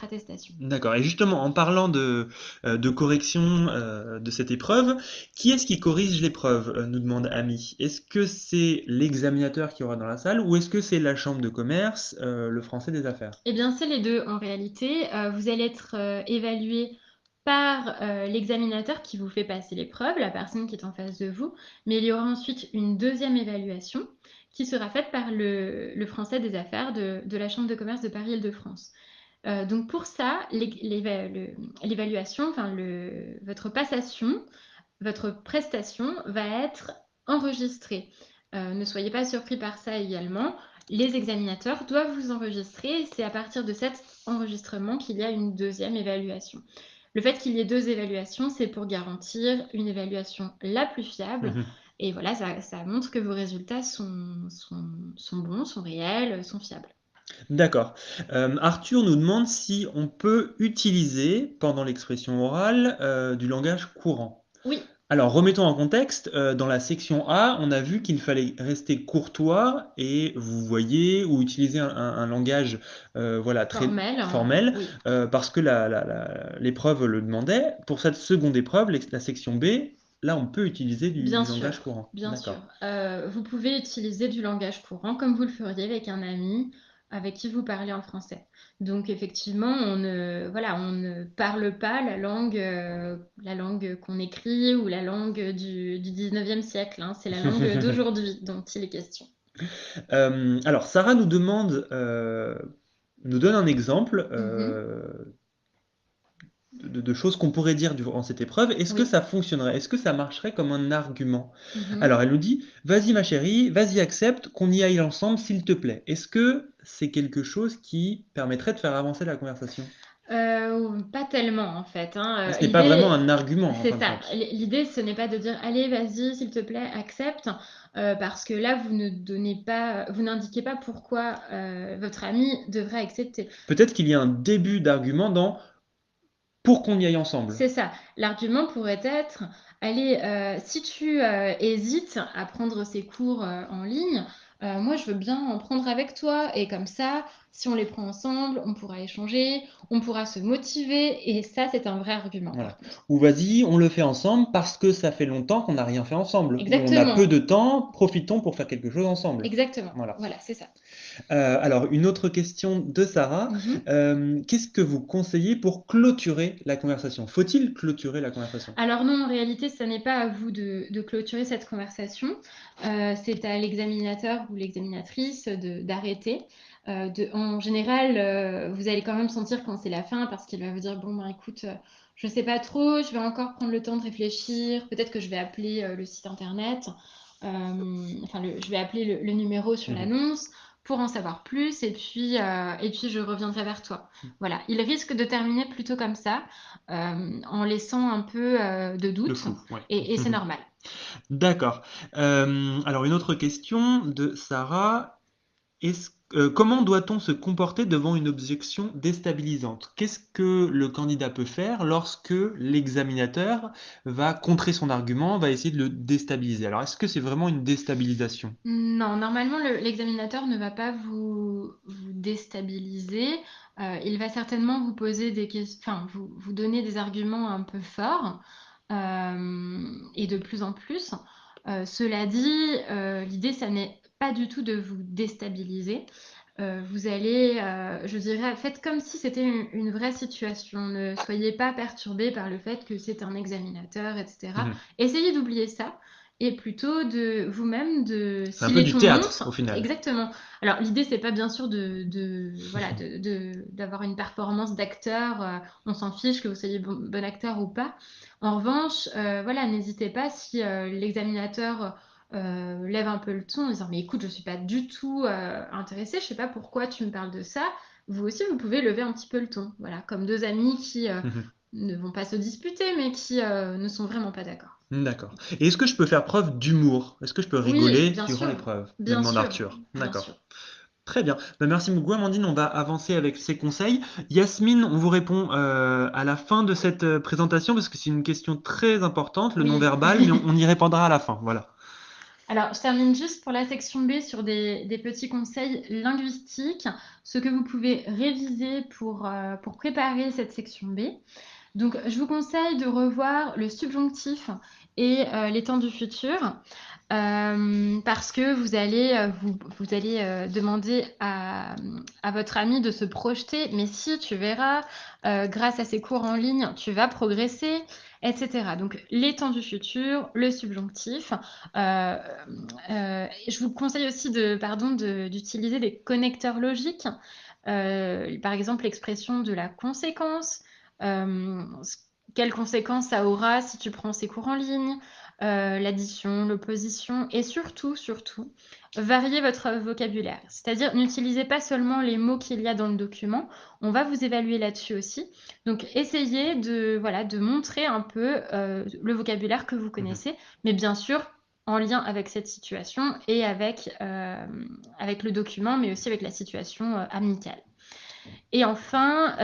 attestation. D'accord. Et justement, en parlant de correction de cette épreuve, qui est-ce qui corrige l'épreuve, nous demande Ami. Est-ce que c'est l'examinateur qui aura dans la salle ou est-ce que c'est la chambre de commerce, le français des affaires? Eh bien, c'est les deux en réalité. Vous allez être évalué par l'examinateur qui vous fait passer l'épreuve, la personne qui est en face de vous, mais il y aura ensuite une deuxième évaluation qui sera faite par le français des affaires de la Chambre de commerce de Paris-Île-de-France. Donc pour ça, l'évaluation, enfin votre passation, votre prestation va être enregistrée. Ne soyez pas surpris par ça également. Les examinateurs doivent vous enregistrer et c'est à partir de cet enregistrement qu'il y a une deuxième évaluation. Le fait qu'il y ait deux évaluations, c'est pour garantir une évaluation la plus fiable. Mhm. Et voilà, ça montre que vos résultats sont bons, sont réels, sont fiables. D'accord. Arthur nous demande si on peut utiliser pendant l'expression orale du langage courant. Oui, Alors, remettons en contexte, dans la section A, on a vu qu'il fallait rester courtois et vous voyez, ou utiliser un langage voilà, très formel, formel, oui. parce que l'épreuve le demandait. Pour cette seconde épreuve, la section B, là, on peut utiliser Bien du sûr, langage courant. bien sûr. D'accord. Vous pouvez utiliser du langage courant comme vous le feriez avec un ami avec qui vous parlez en français. Donc effectivement, on ne parle pas la langue qu'on écrit ou la langue du 19e siècle, hein. C'est la langue d'aujourd'hui dont il est question. Alors, Sarah nous demande, nous donne un exemple Mhm. de choses qu'on pourrait dire durant cette épreuve. Est-ce que Oui. ça fonctionnerait? Est-ce que ça marcherait comme un argument? Mhm. Alors, elle nous dit, vas-y ma chérie, vas-y accepte qu'on y aille ensemble s'il te plaît. Est-ce que c'est quelque chose qui permettrait de faire avancer la conversation? Pas tellement en fait, hein. Ce n'est pas vraiment L'idée, un argument en c'est fin de ça. compte. L'idée, ce n'est pas de dire allez, vas-y, s'il te plaît, accepte, parce que là, vous n'indiquez pas pourquoi votre ami devrait accepter. Peut-être qu'il y a un début d'argument dans pour qu'on y aille ensemble. C'est ça. L'argument pourrait être, allez, si tu hésites à prendre ces cours en ligne, moi je veux bien en prendre avec toi. Et comme ça, si on les prend ensemble, on pourra échanger, on pourra se motiver. Et ça, c'est un vrai argument par Voilà. contre. Ou vas-y, on le fait ensemble parce que ça fait longtemps qu'on n'a rien fait ensemble. Ou on a peu Exactement. de temps, profitons pour faire quelque chose ensemble. Exactement. Voilà. Voilà, c'est ça. Alors, une autre question de Sarah. Mhm. Qu'est-ce que vous conseillez pour clôturer la conversation? Faut-il clôturer la conversation? Alors non, en réalité, ce n'est pas à vous de clôturer cette conversation. C'est à l'examinateur ou l'examinatrice d'arrêter. En général, vous allez quand même sentir quand c'est la fin parce qu'il va vous dire, bon, ben écoute, je ne sais pas trop, je vais encore prendre le temps de réfléchir. Peut-être que je vais appeler le site internet. Enfin, je vais appeler le numéro sur Mhm. l'annonce pour en savoir plus et puis je reviendrai vers toi. Voilà, il risque de terminer plutôt comme ça en laissant un peu de Le doute, flou, ouais. et c'est normal. D'accord. Alors, une autre question de Sarah. Comment doit-on se comporter devant une objection déstabilisante? Qu'est-ce que le candidat peut faire lorsque l'examinateur va contrer son argument, va essayer de le déstabiliser? Alors, est-ce que c'est vraiment une déstabilisation? Non, normalement, l'examinateur ne va pas vous déstabiliser. Il va certainement vous poser des questions, enfin, vous donner des arguments un peu forts et de plus en plus. Cela dit, l'idée, ça n'est pas du tout de vous déstabiliser. Vous allez, je dirais, faites comme si c'était une vraie situation. Ne soyez pas perturbé par le fait que c'est un examinateur, etc. Mhm. Essayez d'oublier ça et plutôt de vous-même, C'est un s'il peu est du tout théâtre, au montre, final. exactement. Alors l'idée, c'est pas bien sûr voilà, d'avoir une performance d'acteur. On s'en fiche que vous soyez bon acteur ou pas. En revanche, voilà, n'hésitez pas si l'examinateur lève un peu le ton en disant mais écoute, je suis pas du tout intéressée, je sais pas pourquoi tu me parles de ça. Vous aussi, vous pouvez lever un petit peu le ton, voilà, comme deux amis qui ne vont pas se disputer, mais qui ne sont vraiment pas d'accord. D'accord. Et est-ce que je peux faire preuve d'humour? Est-ce que je peux Oui, rigoler bien durant sûr, l'épreuve? Me bien demande sûr, Arthur. bien D'accord. sûr. Très bien. Merci beaucoup, Amandine. On va avancer avec ces conseils. Yasmine, on vous répond à la fin de cette présentation parce que c'est une question très importante, le Oui. non-verbal, mais on y répondra à la fin. Voilà. Alors, je termine juste pour la section B sur des petits conseils linguistiques, ce que vous pouvez réviser pour préparer cette section B. Donc, je vous conseille de revoir le subjonctif et les temps du futur parce que vous allez demander à votre ami de se projeter. Mais si tu verras, grâce à ces cours en ligne, tu vas progresser, etc. Donc, les temps du futur, le subjonctif. Je vous conseille aussi d'utiliser des connecteurs logiques. Par exemple, l'expression de la conséquence. Euh, Quelles conséquences ça aura si tu prends ces cours en ligne, l'addition, l'opposition, et surtout, variez votre vocabulaire. C'est-à-dire, n'utilisez pas seulement les mots qu'il y a dans le document, on va vous évaluer là-dessus aussi. Donc, essayez voilà, de montrer un peu le vocabulaire que vous connaissez, mais bien sûr, en lien avec cette situation et avec le document, mais aussi avec la situation amicale. Et enfin,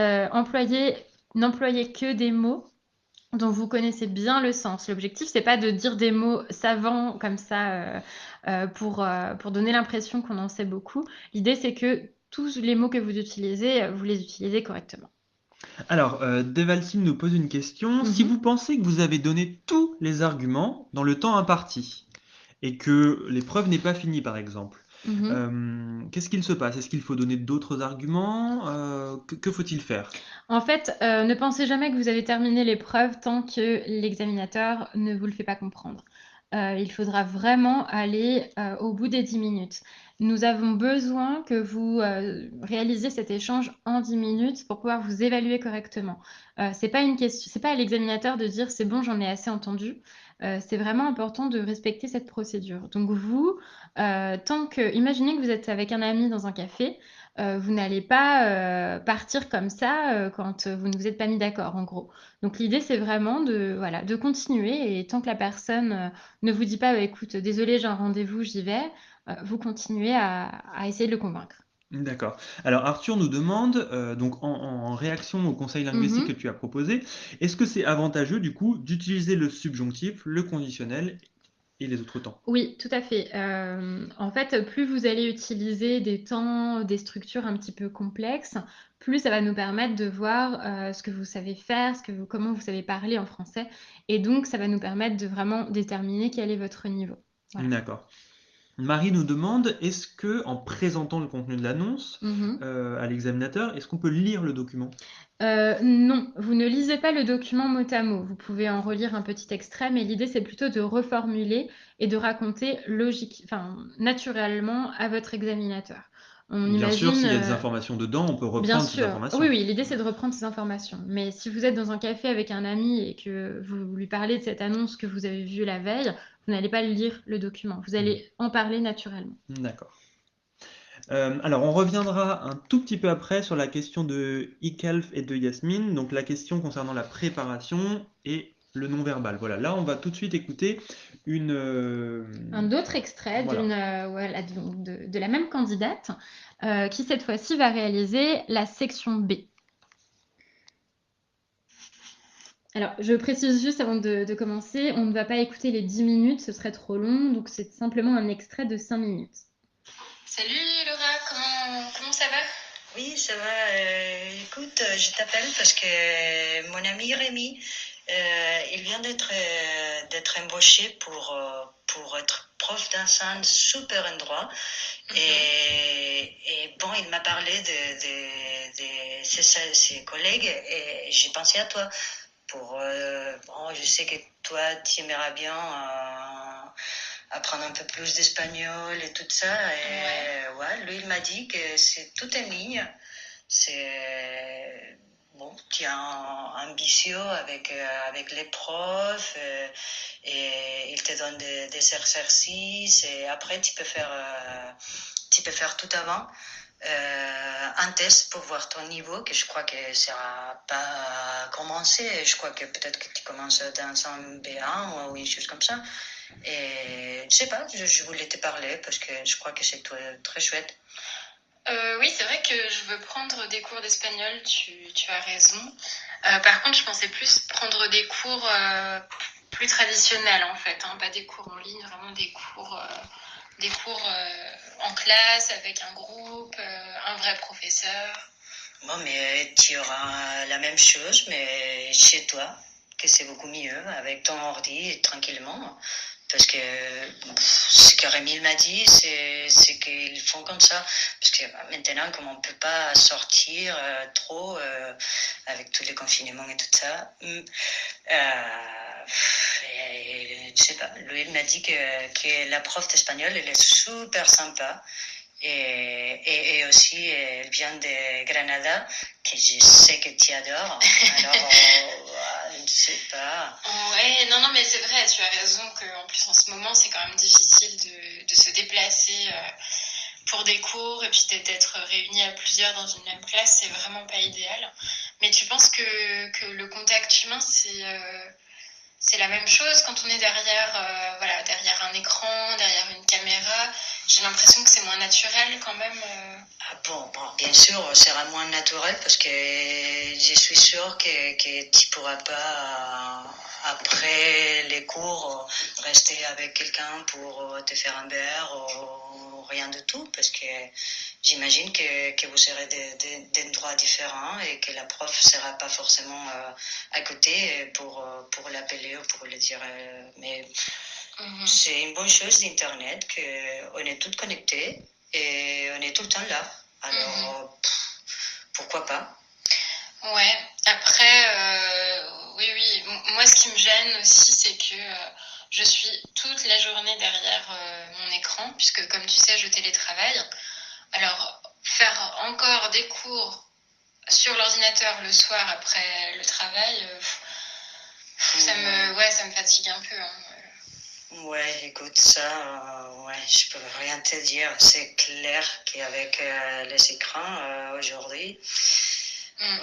n'employez que des mots dont vous connaissez bien le sens. L'objectif, c'est pas de dire des mots savants comme ça pour donner l'impression qu'on en sait beaucoup. L'idée, c'est que tous les mots que vous utilisez, vous les utilisez correctement. Alors, Devalcine nous pose une question. Si Mhm. vous pensez que vous avez donné tous les arguments dans le temps imparti et que l'épreuve n'est pas finie, par exemple, Mhm. qu'est-ce qu'il se passe? Est-ce qu'il faut donner d'autres arguments? Que faut-il faire? En fait, ne pensez jamais que vous avez terminé l'épreuve tant que l'examinateur ne vous le fait pas comprendre. il faudra vraiment aller au bout des 10 minutes. Nous avons besoin que vous réalisiez cet échange en 10 minutes pour pouvoir vous évaluer correctement. C'est pas à l'examinateur de dire c'est bon, j'en ai assez entendu. C'est vraiment important de respecter cette procédure. Donc vous, imaginez que vous êtes avec un ami dans un café, vous n'allez pas partir comme ça quand vous ne vous êtes pas mis d'accord, en gros. Donc l'idée, c'est vraiment de continuer et tant que la personne ne vous dit pas, bah, écoute, désolé, j'ai un rendez-vous, j'y vais, vous continuez à essayer de le convaincre. D'accord. Alors Arthur nous demande, donc en réaction au conseil linguistique que Mhm. tu as proposé, est-ce que c'est avantageux du coup d'utiliser le subjonctif, le conditionnel et les autres temps? Oui, tout à fait. En fait, plus vous allez utiliser des temps, des structures un petit peu complexes, plus ça va nous permettre de voir ce que vous savez faire, comment vous savez parler en français. Et donc, ça va nous permettre de vraiment déterminer quel est votre niveau. Voilà. D'accord. Marie nous demande, est-ce que en présentant le contenu de l'annonce Mhm. à l'examinateur, est-ce qu'on peut lire le document? Non, vous ne lisez pas le document mot à mot. Vous pouvez en relire un petit extrait, mais l'idée, c'est plutôt de reformuler et de raconter naturellement à votre examinateur. On Bien sûr, imagine, s'il y a des informations dedans, on peut bien reprendre ces sûr, oui, informations. oui, l'idée, c'est de reprendre ces informations. Mais si vous êtes dans un café avec un ami et que vous lui parlez de cette annonce que vous avez vue la veille, vous n'allez pas lire le document. Vous allez en parler naturellement. D'accord. Alors, on reviendra un tout petit peu après sur la question de Ikalf et de Yasmine, donc la question concernant la préparation et le non-verbal. Voilà, là, on va tout de suite écouter une... Un autre extrait voilà. voilà, de la même candidate qui cette fois-ci va réaliser la section B. Alors, je précise juste avant de commencer, on ne va pas écouter les 10 minutes, ce serait trop long, donc c'est simplement un extrait de 5 minutes. Salut Laura, comment ça va? Oui, ça va. Écoute, je t'appelle parce que mon ami Rémi, il vient d'être embauché pour être prof d'enseignement super endroit. Et bon, il m'a parlé de ses collègues et j'ai pensé à toi. Bon, je sais que toi, tu aimerais bien apprendre un peu plus d'espagnol et tout ça. Et ouais, lui, il m'a dit que c'est tout en ligne. C'est bon, tu es ambitieux avec les profs et ils te donnent des exercices et après tu peux faire tout avant. Un test pour voir ton niveau, que je crois que ça n'a pas commencé. Je crois que peut-être que tu commences dans un B1 ou une chose comme ça. Et je sais pas, je voulais te parler parce que je crois que c'est très chouette. Oui, c'est vrai que je veux prendre des cours d'espagnol, tu as raison. Par contre, je pensais plus prendre des cours plus traditionnels en fait, hein, pas des cours en ligne, vraiment des cours en classe avec un groupe, un vrai professeur. Bon, mais tu auras la même chose, mais chez toi, que c'est beaucoup mieux, avec ton ordi, tranquillement. Parce que ce que Rémi m'a dit, c'est qu'ils font comme ça. Parce que maintenant, comme on ne peut pas sortir trop avec tous les confinements et tout ça, je sais pas, lui il m'a dit que la prof d'espagnol, elle est super sympa. Et aussi, elle vient de Granada, que je sais que tu adores. Alors, je ne sais pas. Ouais, non, mais c'est vrai, tu as raison qu'en plus en ce moment, c'est quand même difficile de se déplacer pour des cours et puis d'être réunis à plusieurs dans une même classe, c'est vraiment pas idéal. Mais tu penses que le contact humain, c'est la même chose quand on est derrière un écran, derrière une caméra. J'ai l'impression que c'est moins naturel quand même. Ah bon, bien sûr, ça sera moins naturel parce que je suis sûre que tu pourras pas, après les cours, rester avec quelqu'un pour te faire un verre ou rien de tout parce que j'imagine que vous serez d'endroits différents et que la prof sera pas forcément à côté pour l'appeler ou pour le dire. Mais c'est une bonne chose d'Internet qu'on est toutes connectées et on est tout le temps là. Alors, pourquoi pas? Ouais, après, oui, moi ce qui me gêne aussi, c'est que je suis toute la journée derrière mon écran, puisque comme tu sais, je télétravaille. Alors, faire encore des cours sur l'ordinateur le soir après le travail, ça me fatigue un peu. Ouais, écoute, ça, ouais, je peux rien te dire. C'est clair qu'avec les écrans aujourd'hui,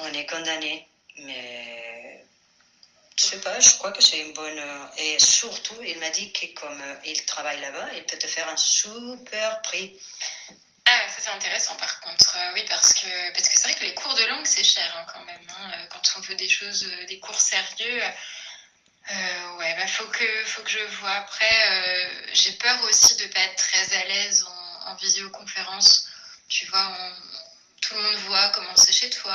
on est condamné. Mais je sais pas, je crois que c'est une bonne. Et surtout, il m'a dit que comme il travaille là-bas, il peut te faire un super prix. Ah, ça c'est intéressant par contre, oui, parce que c'est vrai que les cours de langue c'est cher quand même. Quand on veut des cours sérieux. Ouais, faut que je vois. Après, j'ai peur aussi de pas être très à l'aise en visioconférence. Tu vois, tout le monde voit comment c'est chez toi.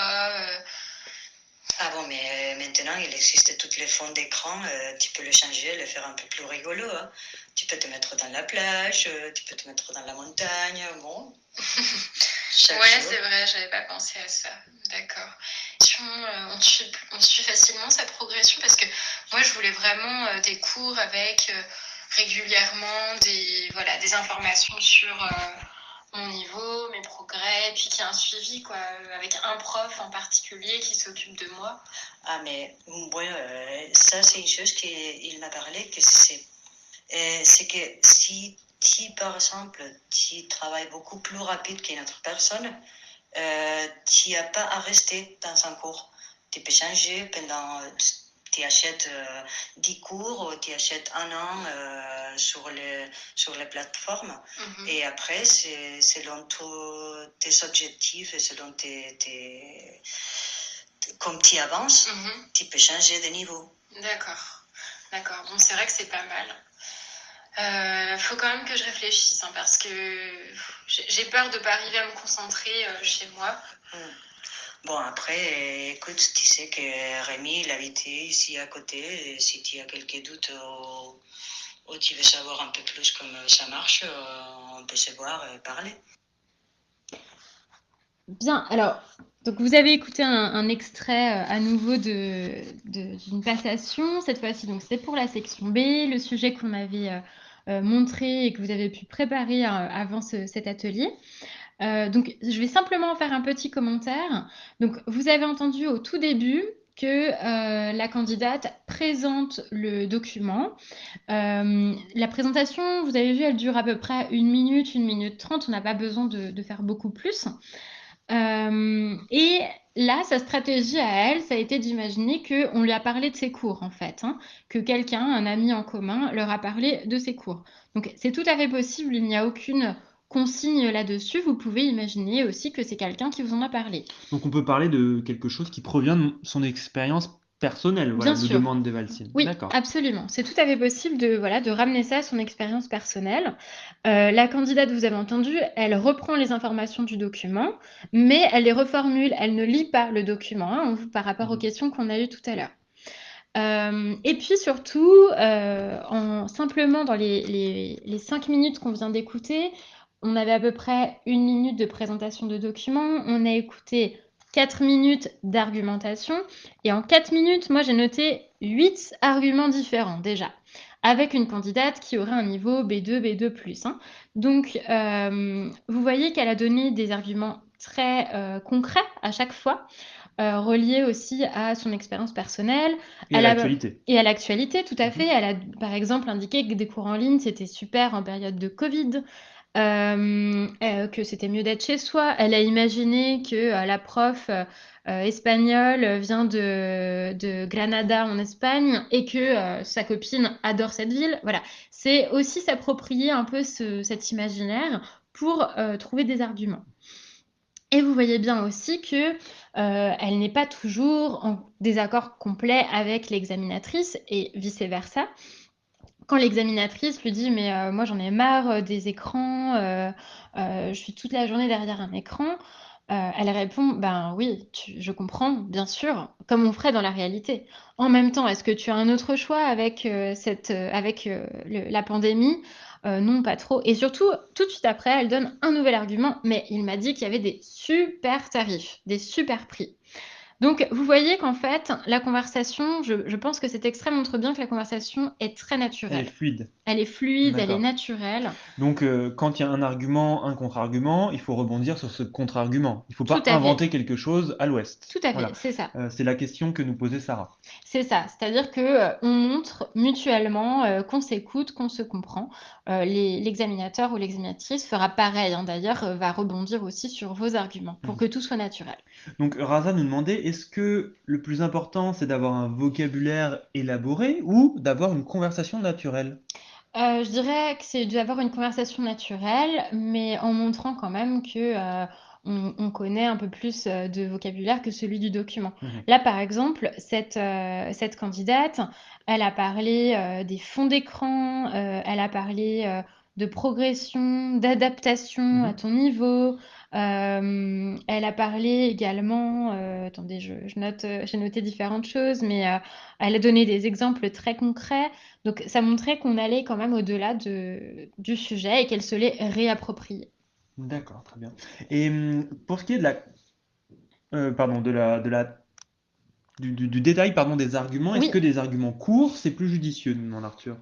Ah bon, mais maintenant, il existe toutes les fonds d'écran. Tu peux le changer, le faire un peu plus rigolo. Hein. Tu peux te mettre dans la plage, tu peux te mettre dans la montagne. Bon. Ouais, c'est vrai, j'avais pas pensé à ça. D'accord. On suit facilement sa progression parce que moi, je voulais vraiment des cours avec régulièrement des informations sur mon niveau, mes progrès, puis qu'il y ait un suivi, quoi, avec un prof en particulier qui s'occupe de moi. Ah, mais ouais, ça, c'est une chose qu'il m'a parlé, que c'est que si par exemple, tu travailles beaucoup plus rapide qu'une autre personne, tu n'as pas à rester dans un cours. Tu peux changer pendant. Tu achètes 10 cours, tu achètes un an sur les plateformes. Et après, c'est selon tes objectifs et selon comme tu avances, tu peux changer de niveau. D'accord. Bon, c'est vrai que c'est pas mal. Faut quand même que je réfléchisse parce que j'ai peur de pas arriver à me concentrer chez moi. Bon, après, écoute, tu sais que Rémi, il habitait ici à côté. Et si tu as quelques doutes ou tu veux savoir un peu plus comment ça marche, on peut se voir et parler. Bien, alors, donc vous avez écouté un extrait à nouveau d'une passation. Cette fois-ci, donc c'est pour la section B, le sujet qu'on avait montré et que vous avez pu préparer avant cet atelier. Donc, je vais simplement faire un petit commentaire. Donc, vous avez entendu au tout début que la candidate présente le document. La présentation, vous avez vu, elle dure à peu près 1 minute, 1 minute 30. On n'a pas besoin de faire beaucoup plus. Et là, sa stratégie à elle, ça a été d'imaginer qu'on lui a parlé de ses cours, en fait, que quelqu'un, un ami en commun, leur a parlé de ses cours. Donc, c'est tout à fait possible, il n'y a aucune consigne là-dessus. Vous pouvez imaginer aussi que c'est quelqu'un qui vous en a parlé. Donc on peut parler de quelque chose qui provient de son expérience personnelle, voilà, Bien nous sûr. demande Devalcine. Oui, D'accord. absolument. C'est tout à fait possible de ramener ça à son expérience personnelle. La candidate, vous avez entendu, elle reprend les informations du document, mais elle les reformule. Elle ne lit pas le document par rapport aux questions qu'on a eues tout à l'heure. Et puis surtout, simplement dans les 5 minutes qu'on vient d'écouter, on avait à peu près 1 minute de présentation de document. On a écouté 4 minutes d'argumentation. Et en 4 minutes, moi, j'ai noté 8 arguments différents déjà, avec une candidate qui aurait un niveau B2, B2+. Donc, vous voyez qu'elle a donné des arguments très concrets à chaque fois, reliés aussi à son expérience personnelle. Et à l'actualité. Et à l'actualité, tout à fait. Elle a, par exemple, indiqué que des cours en ligne, c'était super en période de Covid. Que c'était mieux d'être chez soi. Elle a imaginé que la prof espagnole vient de Granada en Espagne et que sa copine adore cette ville. Voilà, c'est aussi s'approprier un peu cet imaginaire pour trouver des arguments. Et vous voyez bien aussi que elle n'est pas toujours en désaccord complet avec l'examinatrice et vice-versa. Quand l'examinatrice lui dit mais moi j'en ai marre des écrans, je suis toute la journée derrière un écran, elle répond ben oui, je comprends, bien sûr, comme on ferait dans la réalité. En même temps, est-ce que tu as un autre choix avec la pandémie? Non, pas trop. Et surtout, tout de suite après, elle donne un nouvel argument, mais il m'a dit qu'il y avait des super tarifs, des super prix. Donc, vous voyez qu'en fait, la conversation, je pense que cet extrait montre bien que la conversation est très Elle est naturelle. fluide. Elle est fluide, elle est D'accord. naturelle. Donc, quand il y a un argument, un contre-argument, il faut rebondir sur ce contre-argument. Il ne faut Tout pas à fait. inventer quelque chose à l'ouest. Tout à Voilà. fait, c'est ça. C'est la question que nous posait Sarah. C'est ça, c'est-à-dire que, on montre mutuellement, qu'on s'écoute, qu'on se comprend. L'examinateur ou l'examinatrice fera pareil, hein, d'ailleurs, va rebondir aussi sur vos arguments pour Mhm. que tout soit naturel. Donc, Raza nous demandait, est-ce que le plus important, c'est d'avoir un vocabulaire élaboré ou d'avoir une conversation naturelle? Je dirais que c'est d'avoir une conversation naturelle, mais en montrant quand même que, on connaît un peu plus, de vocabulaire que celui du document. Mhm. Là, par exemple, cette candidate, elle a parlé, des fonds d'écran, elle a parlé, de progression, d'adaptation à Mhm. ton niveau. Elle a parlé également, attendez, je note, j'ai noté différentes choses, mais, elle a donné des exemples très concrets. Donc ça montrait qu'on allait quand même au-delà du sujet et qu'elle se l'est réapproprié. D'accord, très bien. Et pour ce qui est de la, pardon, du détail, pardon, des arguments, est-ce que Oui, des arguments courts, c'est plus judicieux, nous demande Arthur?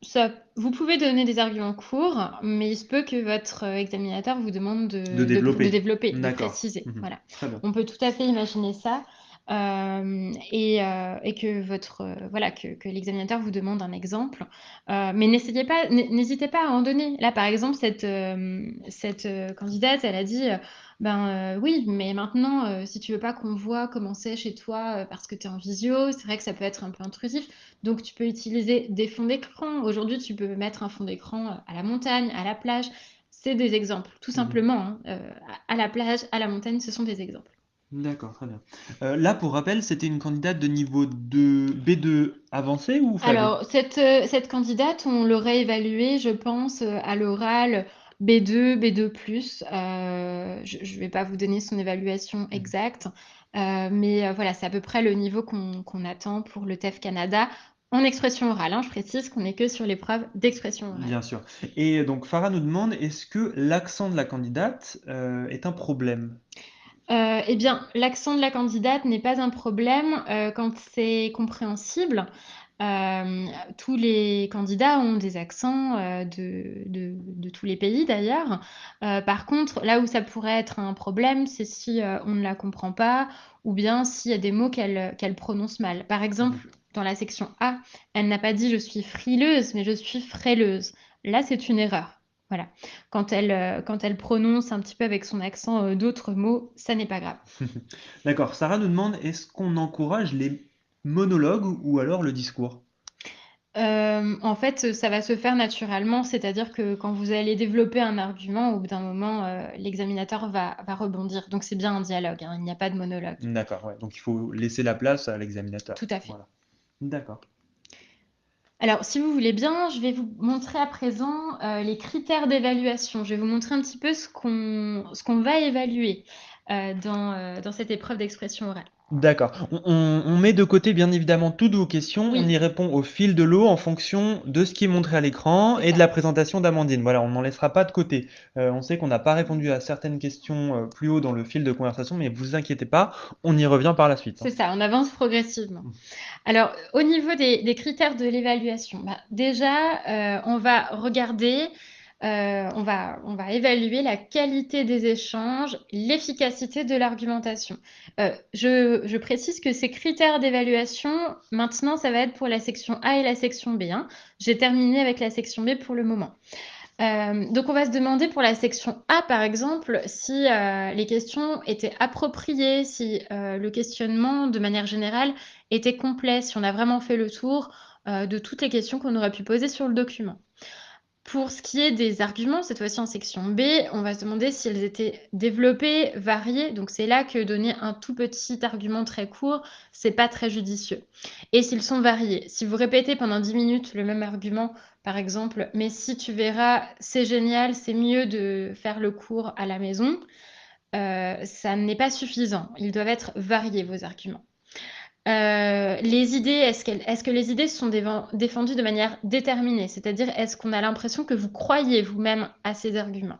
ça vous pouvez donner des arguments courts, mais il se peut que votre, examinateur vous demande De de développer. développer, de D'accord. préciser, Mhm. voilà. Très bien. On peut tout à fait imaginer ça, et que votre, voilà, que l'examinateur vous demande un exemple, mais n'hésitez pas à en donner. Là, par exemple, cette, candidate, elle a dit, «Ben, oui, mais maintenant, si tu veux pas qu'on voit comment c'est chez toi, parce que tu es en visio, c'est vrai que ça peut être un peu intrusif». Donc, tu peux utiliser des fonds d'écran. Aujourd'hui, tu peux mettre un fond d'écran à la montagne, à la plage. C'est des exemples, tout Mhm. simplement, hein. À la plage, à la montagne, ce sont des exemples. D'accord, très bien. Là, pour rappel, c'était une candidate de niveau 2, B2 avancé ou faible? Alors, cette candidate, on l'aurait évaluée, je pense, à l'oral B2, B2+. Je ne vais pas vous donner son évaluation Mhm. exacte, mais voilà, c'est à peu près le niveau qu'on attend pour le TEF Canada en expression orale, hein. Je précise qu'on n'est que sur l'épreuve d'expression orale. Bien sûr. Et donc, Farah nous demande, est-ce que l'accent de la candidate est un problème? Eh bien, l'accent de la candidate n'est pas un problème, quand c'est compréhensible. Tous les candidats ont des accents, de tous les pays d'ailleurs. Par contre, là où ça pourrait être un problème, c'est si, on ne la comprend pas ou bien s'il y a des mots qu'elle prononce mal. Par exemple, Mhm. dans la section A, elle n'a pas dit: «Je suis frileuse», mais «Je suis frêleuse». Là, c'est une erreur. Voilà. Quand elle prononce un petit peu avec son accent, d'autres mots, ça n'est pas grave. D'accord. Sarah nous demande, est-ce qu'on encourage les monologues ou alors le discours? En fait, ça va se faire naturellement, c'est-à-dire que quand vous allez développer un argument, au bout d'un moment, l'examinateur va rebondir. Donc c'est bien un dialogue, hein, il n'y a pas de monologue. D'accord, ouais. Donc il faut laisser la place à l'examinateur. Tout à fait. Voilà. D'accord. Alors, si vous voulez bien, je vais vous montrer à présent, les critères d'évaluation. Je vais vous montrer un petit peu ce qu'on va évaluer, dans cette épreuve d'expression orale. D'accord. On met de côté bien évidemment toutes vos questions. On y Oui, répond au fil de l'eau en fonction de ce qui est montré à l'écran c'est et de ça. la présentation d'Amandine. Voilà, on n'en laissera pas de côté. On sait qu'on n'a pas répondu à certaines questions plus haut dans le fil de conversation, mais vous inquiétez pas, on y revient par la suite, hein. C'est ça, on avance progressivement. Alors, au niveau des critères de l'évaluation, bah, déjà, on va regarder, on va évaluer la qualité des échanges, l'efficacité de l'argumentation. Je précise que ces critères d'évaluation, maintenant, ça va être pour la section A et la section B, hein. J'ai terminé avec la section B pour le moment. Donc on va se demander pour la section A, par exemple, si, les questions étaient appropriées, si, le questionnement, de manière générale, était complet, si on a vraiment fait le tour, de toutes les questions qu'on aurait pu poser sur le document. Pour ce qui est des arguments, cette fois-ci en section B, on va se demander si elles étaient développées, variées. Donc c'est là que donner un tout petit argument très court, c'est pas très judicieux. Et s'ils sont variés. Si vous répétez pendant 10 minutes le même argument, par exemple, mais si tu verras, c'est génial, c'est mieux de faire le cours à la maison, ça n'est pas suffisant. Ils doivent être variés, vos arguments. Les idées, est-ce que les idées sont défendues de manière déterminée? C'est-à-dire, est-ce qu'on a l'impression que vous croyez vous-même à ces arguments?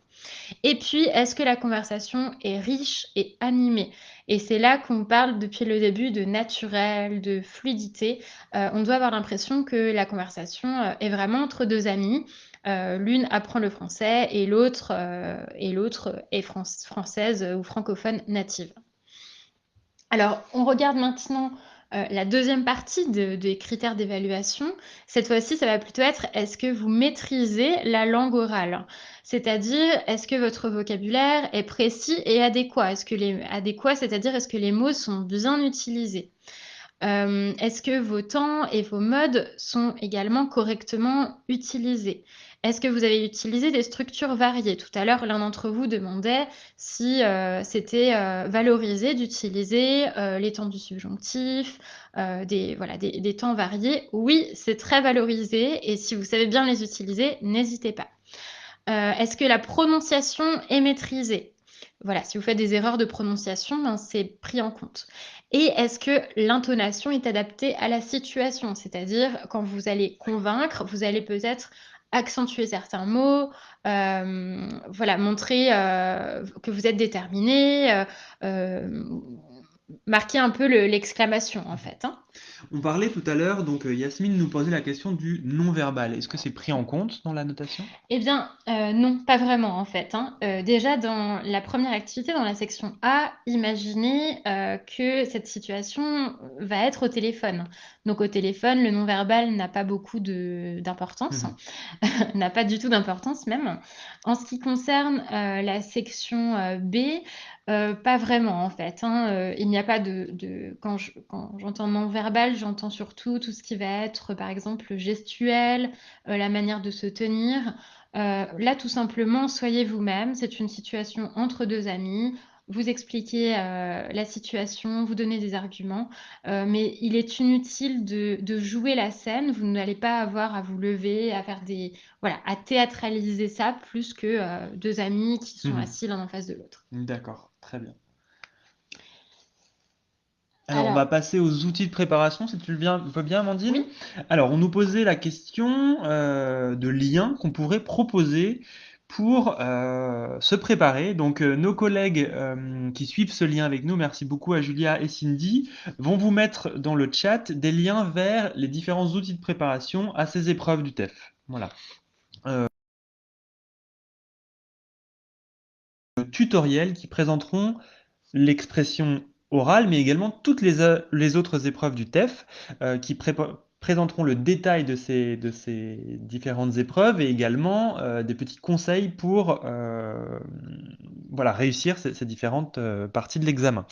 Et puis, est-ce que la conversation est riche et animée? Et c'est là qu'on parle depuis le début de naturel, de fluidité. On doit avoir l'impression que la conversation est vraiment entre deux amis. L'une apprend le français et l'autre est française ou francophone native. Alors, on regarde maintenant la deuxième partie des critères d'évaluation. Cette fois-ci, ça va plutôt être est-ce que vous maîtrisez la langue orale? C'est-à-dire, est-ce que votre vocabulaire est précis et adéquat? Adéquat, c'est-à-dire est-ce que les mots sont bien utilisés? Est-ce que vos temps et vos modes sont également correctement utilisés? Est-ce que vous avez utilisé des structures variées? Tout à l'heure, l'un d'entre vous demandait si c'était valorisé d'utiliser les temps du subjonctif, des temps variés. Oui, c'est très valorisé et si vous savez bien les utiliser, n'hésitez pas. Est-ce que la prononciation est maîtrisée? Voilà, si vous faites des erreurs de prononciation, ben, c'est pris en compte. Et est-ce que l'intonation est adaptée à la situation? C'est-à-dire, quand vous allez convaincre, vous allez peut-être accentuer certains mots, voilà, montrer que vous êtes déterminé, marquer un peu l'exclamation en fait, hein. On parlait tout à l'heure, donc Yasmine nous posait la question du non-verbal. Est-ce que c'est pris en compte dans la notation? Eh bien, non, pas vraiment en fait, hein. Déjà dans la première activité, dans la section A, imaginez, que cette situation va être au téléphone. Donc au téléphone, le non-verbal n'a pas beaucoup d'importance, Mhm. n'a pas du tout d'importance même. En ce qui concerne, la section, B, pas vraiment en fait, hein, il n'y a pas quand j'entends non-verbal, j'entends surtout tout ce qui va être, par exemple, gestuel, la manière de se tenir. Là, tout simplement, soyez vous-même. C'est une situation entre deux amis. Vous expliquez la situation, vous donnez des arguments, mais il est inutile de jouer la scène. Vous n'allez pas avoir à vous lever, à faire voilà, à théâtraliser ça plus que deux amis qui sont Mhm. assis l'un en face de l'autre. D'accord, très bien. Alors, on va Alors, passer aux outils de préparation, si tu veux bien, Amandine. oui, Alors, on nous posait la question de liens qu'on pourrait proposer pour se préparer. Donc, nos collègues qui suivent ce lien avec nous, merci beaucoup à Julia et Cindy, vont vous mettre dans le chat des liens vers les différents outils de préparation à ces épreuves du TEF. Voilà. Tutoriels qui présenteront l'expression orale, mais également toutes les autres épreuves du TEF qui présenteront le détail de ces différentes épreuves et également des petits conseils pour voilà, réussir ces différentes parties de l'examen.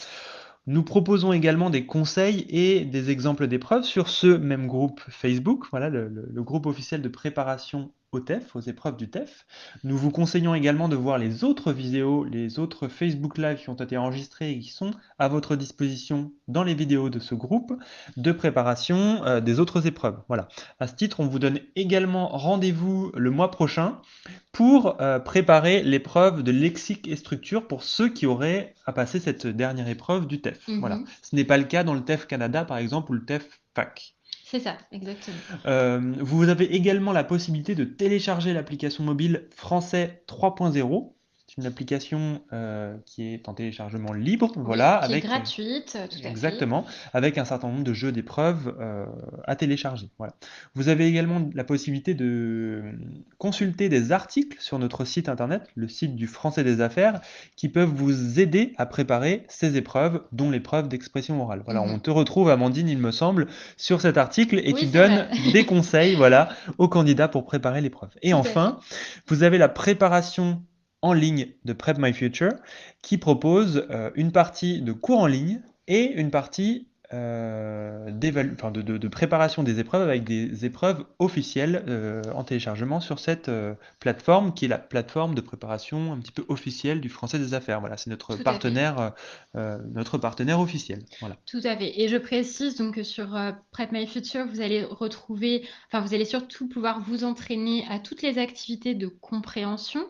Nous proposons également des conseils et des exemples d'épreuves sur ce même groupe Facebook, voilà, le groupe officiel de préparation au TEF, aux épreuves du TEF. Nous vous conseillons également de voir les autres vidéos, les autres Facebook Live qui ont été enregistrés et qui sont à votre disposition dans les vidéos de ce groupe de préparation des autres épreuves. Voilà. À ce titre, on vous donne également rendez-vous le mois prochain pour préparer l'épreuve de lexique et structure pour ceux qui auraient à passer cette dernière épreuve du TEF. Voilà. Ce n'est pas le cas dans le TEF Canada, par exemple, ou le TEF FAC. c'est ça, exactement. Vous avez également la possibilité de télécharger l'application mobile Français 3.0. C'est une application qui est en téléchargement libre, voilà, Qui est avec gratuite, tout à fait. exactement, avec un certain nombre de jeux d'épreuves à télécharger. Voilà. Vous avez également la possibilité de consulter des articles sur notre site internet, le site du Français des Affaires, qui peuvent vous aider à préparer ces épreuves, dont l'épreuve d'expression orale. Voilà, on te retrouve, Amandine, il me semble, sur cet article et Oui, tu c'est donnes vrai. des conseils, voilà, aux candidats pour préparer l'épreuve. Et Tout à enfin, vous avez la préparation en ligne de Prep My Future qui propose une partie de cours en ligne et une partie de préparation des épreuves avec des épreuves officielles en téléchargement sur cette plateforme qui est la plateforme de préparation un petit peu officielle du Français des Affaires. Voilà, c'est notre Tout à fait. notre partenaire officiel. Voilà. Tout à fait. Et je précise donc que sur Prep My Future, vous allez retrouver, enfin, vous allez surtout pouvoir vous entraîner à toutes les activités de compréhension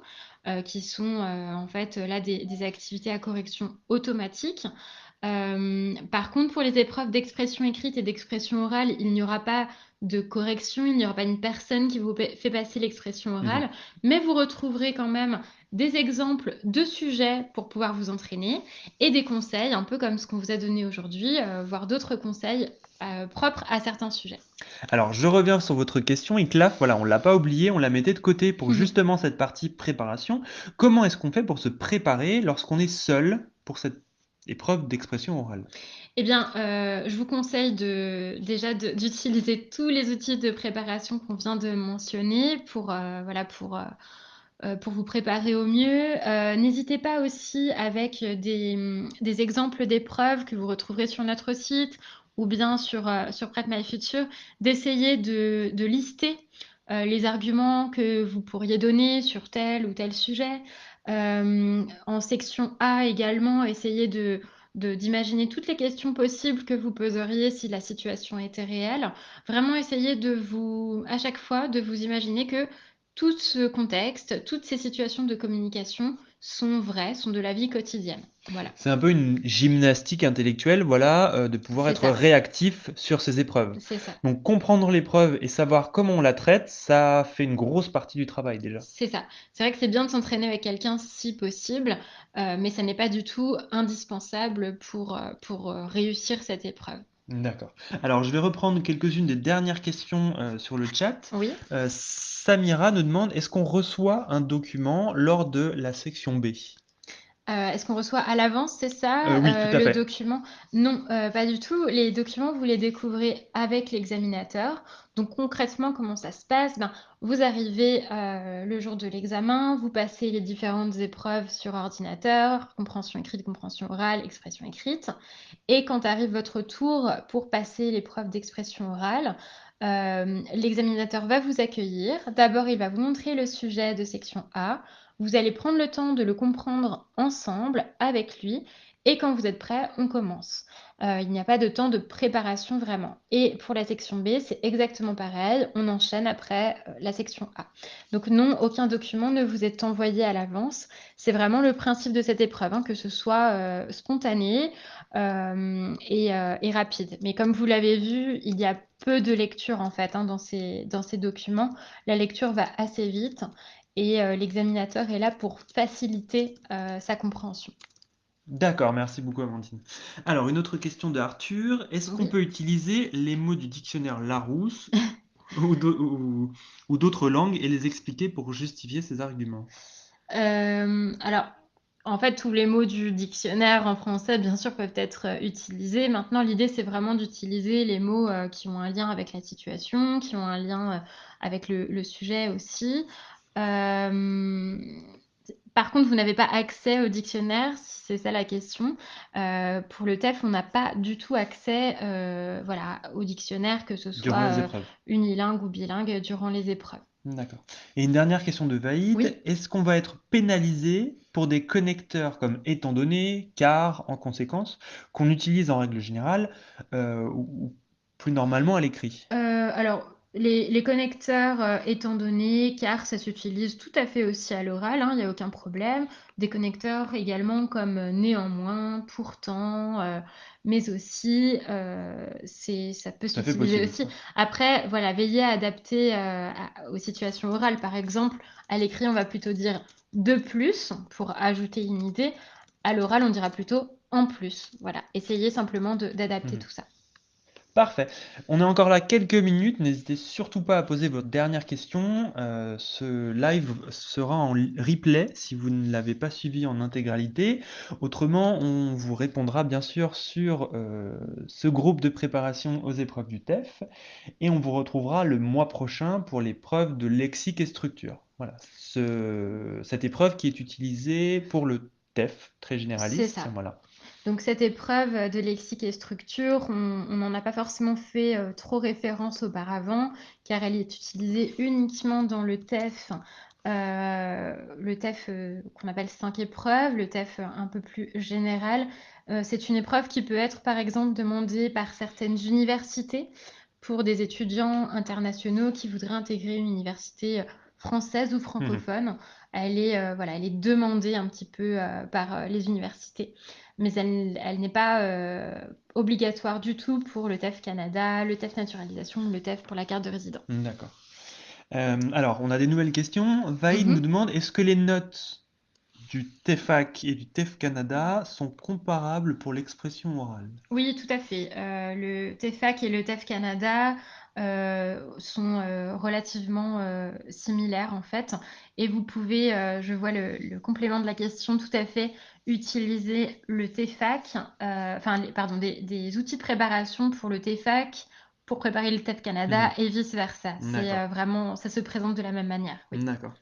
qui sont en fait là des activités à correction automatique. Par contre, pour les épreuves d'expression écrite et d'expression orale, il n'y aura pas de correction, il n'y aura pas une personne qui vous fait passer l'expression orale, mais vous retrouverez quand même des exemples de sujets pour pouvoir vous entraîner et des conseils, un peu comme ce qu'on vous a donné aujourd'hui, voire d'autres conseils propres à certains sujets. Alors, je reviens sur votre question. ICLAF, voilà, on l'a pas oublié, on la mettait de côté pour justement cette partie préparation. Comment est-ce qu'on fait pour se préparer lorsqu'on est seul pour cette épreuve d'expression orale? Eh bien, je vous conseille d'utiliser tous les outils de préparation qu'on vient de mentionner voilà, pour vous préparer au mieux. N'hésitez pas aussi avec des exemples d'épreuves que vous retrouverez sur notre site ou bien sur Prep My Future, d'essayer de lister les arguments que vous pourriez donner sur tel ou tel sujet. En section A également, essayez d'imaginer toutes les questions possibles que vous poseriez si la situation était réelle. Vraiment essayer à chaque fois, de vous imaginer que tout ce contexte, toutes ces situations de communication sont vraies, sont de la vie quotidienne. Voilà, C'est un peu une gymnastique intellectuelle, voilà, de pouvoir c'est être ça, réactif sur ces épreuves. c'est ça. Donc comprendre l'épreuve et savoir comment on la traite, ça fait une grosse partie du travail déjà. C'est ça. C'est vrai que c'est bien de s'entraîner avec quelqu'un si possible, mais ça n'est pas du tout indispensable pour réussir cette épreuve. D'accord. Alors, je vais reprendre quelques-unes des dernières questions sur le chat. Oui? Samira nous demande, est-ce qu'on reçoit un document lors de la section B? Est-ce qu'on reçoit à l'avance, c'est ça, Oui, tout à le fait. document? Non, pas du tout. Les documents, vous les découvrez avec l'examinateur. Donc concrètement, comment ça se passe? Ben, vous arrivez, le jour de l'examen, vous passez les différentes épreuves sur ordinateur, compréhension écrite, compréhension orale, expression écrite et quand arrive votre tour pour passer l'épreuve d'expression orale, l'examinateur va vous accueillir. D'abord, il va vous montrer le sujet de section A. Vous allez prendre le temps de le comprendre ensemble avec lui et quand vous êtes prêts, on commence. Il n'y a pas de temps de préparation vraiment et pour la section B, c'est exactement pareil, on enchaîne après, la section A. Donc non, aucun document ne vous est envoyé à l'avance. C'est vraiment le principe de cette épreuve, hein, que ce soit, spontané, et rapide. Mais comme vous l'avez vu, il y a peu de lecture en fait, hein, dans ces documents. La lecture va assez vite et l'examinateur est là pour faciliter sa compréhension. D'accord, merci beaucoup Amandine. Alors, une autre question de Arthur. Est-ce qu'on Oui. peut utiliser les mots du dictionnaire Larousse ou d'autres langues et les expliquer pour justifier ses arguments? Alors, en fait, tous les mots du dictionnaire en français, bien sûr, peuvent être utilisés. Maintenant, l'idée, c'est vraiment d'utiliser les mots qui ont un lien avec la situation, qui ont un lien avec le sujet aussi. Euh, Par contre, vous n'avez pas accès au dictionnaire, si c'est ça la question. Pour le TEF, on n'a pas du tout accès, voilà, au dictionnaire, que ce Durant les soit épreuves. unilingue ou bilingue, durant les épreuves. D'accord. Et une dernière question de Vaïd. Oui. Est-ce qu'on va être pénalisé pour des connecteurs comme étant donné, car, en conséquence, qu'on utilise en règle générale ou plus normalement à l'écrit? Alors, les connecteurs, étant donné, car ça s'utilise tout à fait aussi à l'oral, hein, il y a aucun problème. Des connecteurs également comme, néanmoins, pourtant, mais aussi, ça peut Tout à fait s'utiliser possible, aussi. ça. Après, voilà, veillez à adapter, aux situations orales. Par exemple, à l'écrit, on va plutôt dire «de plus» pour ajouter une idée. À l'oral, on dira plutôt «en plus». Voilà, essayez simplement d'adapter Mhm. tout ça. Parfait. On est encore là quelques minutes. N'hésitez surtout pas à poser votre dernière question. Ce live sera en replay si vous ne l'avez pas suivi en intégralité. Autrement, on vous répondra bien sûr sur ce groupe de préparation aux épreuves du TEF. Et on vous retrouvera le mois prochain pour l'épreuve de lexique et structure. Voilà, cette épreuve qui est utilisée pour le TEF, très C'est généraliste. ça. Voilà. Donc cette épreuve de lexique et structure, on n'en a pas forcément fait trop référence auparavant, car elle est utilisée uniquement dans le TEF qu'on appelle 5 épreuves, le TEF un peu plus général. C'est une épreuve qui peut être par exemple demandée par certaines universités pour des étudiants internationaux qui voudraient intégrer une université française ou Mhm. francophone. Elle est, voilà, elle est demandée un petit peu par les universités. mais elle n'est pas obligatoire du tout pour le TEF Canada, le TEF naturalisation ou le TEF pour la carte de résident. D'accord. Alors, on a des nouvelles questions. Vaïd Mhm. nous demande, est-ce que les notes du TEFAC et du TEF Canada sont comparables pour l'expression orale? Oui, tout à fait. Le TEFAC et le TEF Canada sont relativement similaires en fait. Et vous pouvez, je vois le complément de la question, tout à fait utiliser le TEFAC, pardon, des outils de préparation pour le TEFAC pour préparer le TEF Canada et vice-versa. C'est D'accord. vraiment, ça se présente de la même manière. Oui. D'accord.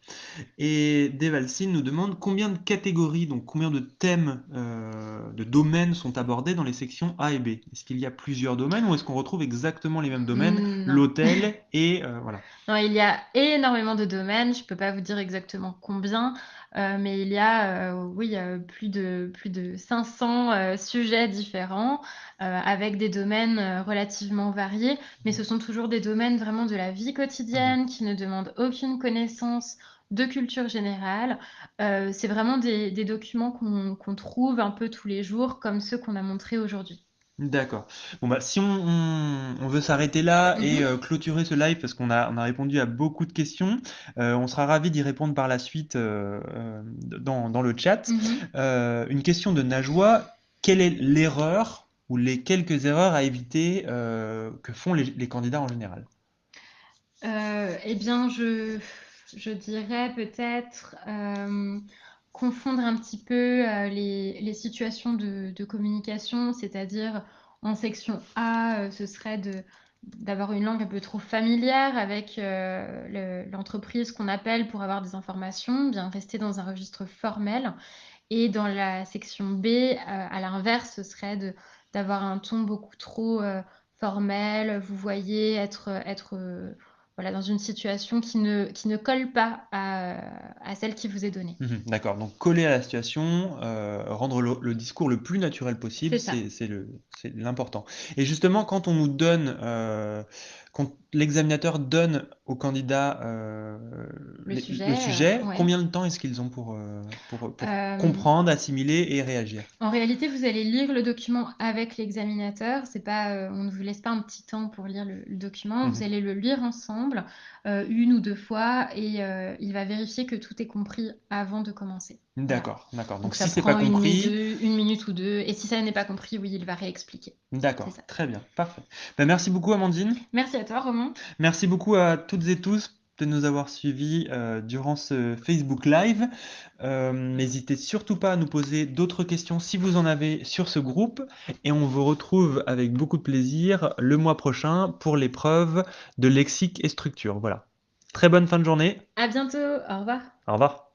Et Devalcine nous demande combien de catégories, donc combien de thèmes, de domaines sont abordés dans les sections A et B? Est-ce qu'il y a plusieurs domaines ou est-ce qu'on retrouve exactement les mêmes domaines, Non. l'hôtel et voilà. Non, il y a énormément de domaines. Je peux pas vous dire exactement combien, mais il y a, oui, plus de 500 sujets différents, avec des domaines relativement variés. Mais ce sont toujours des domaines vraiment de la vie quotidienne qui ne demandent aucune connaissance de culture générale. C'est vraiment des documents qu'on trouve un peu tous les jours, comme ceux qu'on a montrés aujourd'hui. D'accord. Bon bah si on veut s'arrêter là et clôturer ce live parce qu'on a répondu à beaucoup de questions, on sera ravi d'y répondre par la suite dans le chat. Mhm. Une question de Najwa, quelle est l'erreur ou les quelques erreurs à éviter que font les candidats en général? Eh bien, je dirais peut-être confondre un petit peu les situations de communication, c'est-à-dire en section A, ce serait d'avoir une langue un peu trop familière avec l'entreprise qu'on appelle pour avoir des informations, bien rester dans un registre formel. Et dans la section B, à l'inverse, ce serait d'avoir un ton beaucoup trop formel, vous voyez, être voilà, dans une situation qui ne colle pas à celle qui vous est donnée. D'accord, donc coller à la situation, rendre le discours le plus naturel possible, C'est ça. c'est l'important. Et justement, quand on nous donne, quand l'examinateur donne au candidat Le le sujet, ouais. combien de temps est-ce qu'ils ont pour Euh, comprendre, assimiler et réagir? En réalité, vous allez lire le document avec l'examinateur. C'est pas, on ne vous laisse pas un petit temps pour lire le document. Vous allez le lire ensemble, une ou deux fois, et il va vérifier que tout est compris avant de commencer. Voilà. D'accord, d'accord. Donc Donc ça si c'est pas prend compris, une minute ou deux. Et si ça n'est pas compris, oui, il va réexpliquer. C'est d'accord, ça. très bien, parfait. Ben, merci beaucoup Amandine. Merci à toi, Romain. Merci beaucoup à toutes et tous de nous avoir suivis durant ce Facebook Live. N'hésitez surtout pas à nous poser d'autres questions si vous en avez sur ce groupe. Et on vous retrouve avec beaucoup de plaisir le mois prochain pour l'épreuve de lexique et structure. Voilà. Très bonne fin de journée. À bientôt. Au revoir. Au revoir.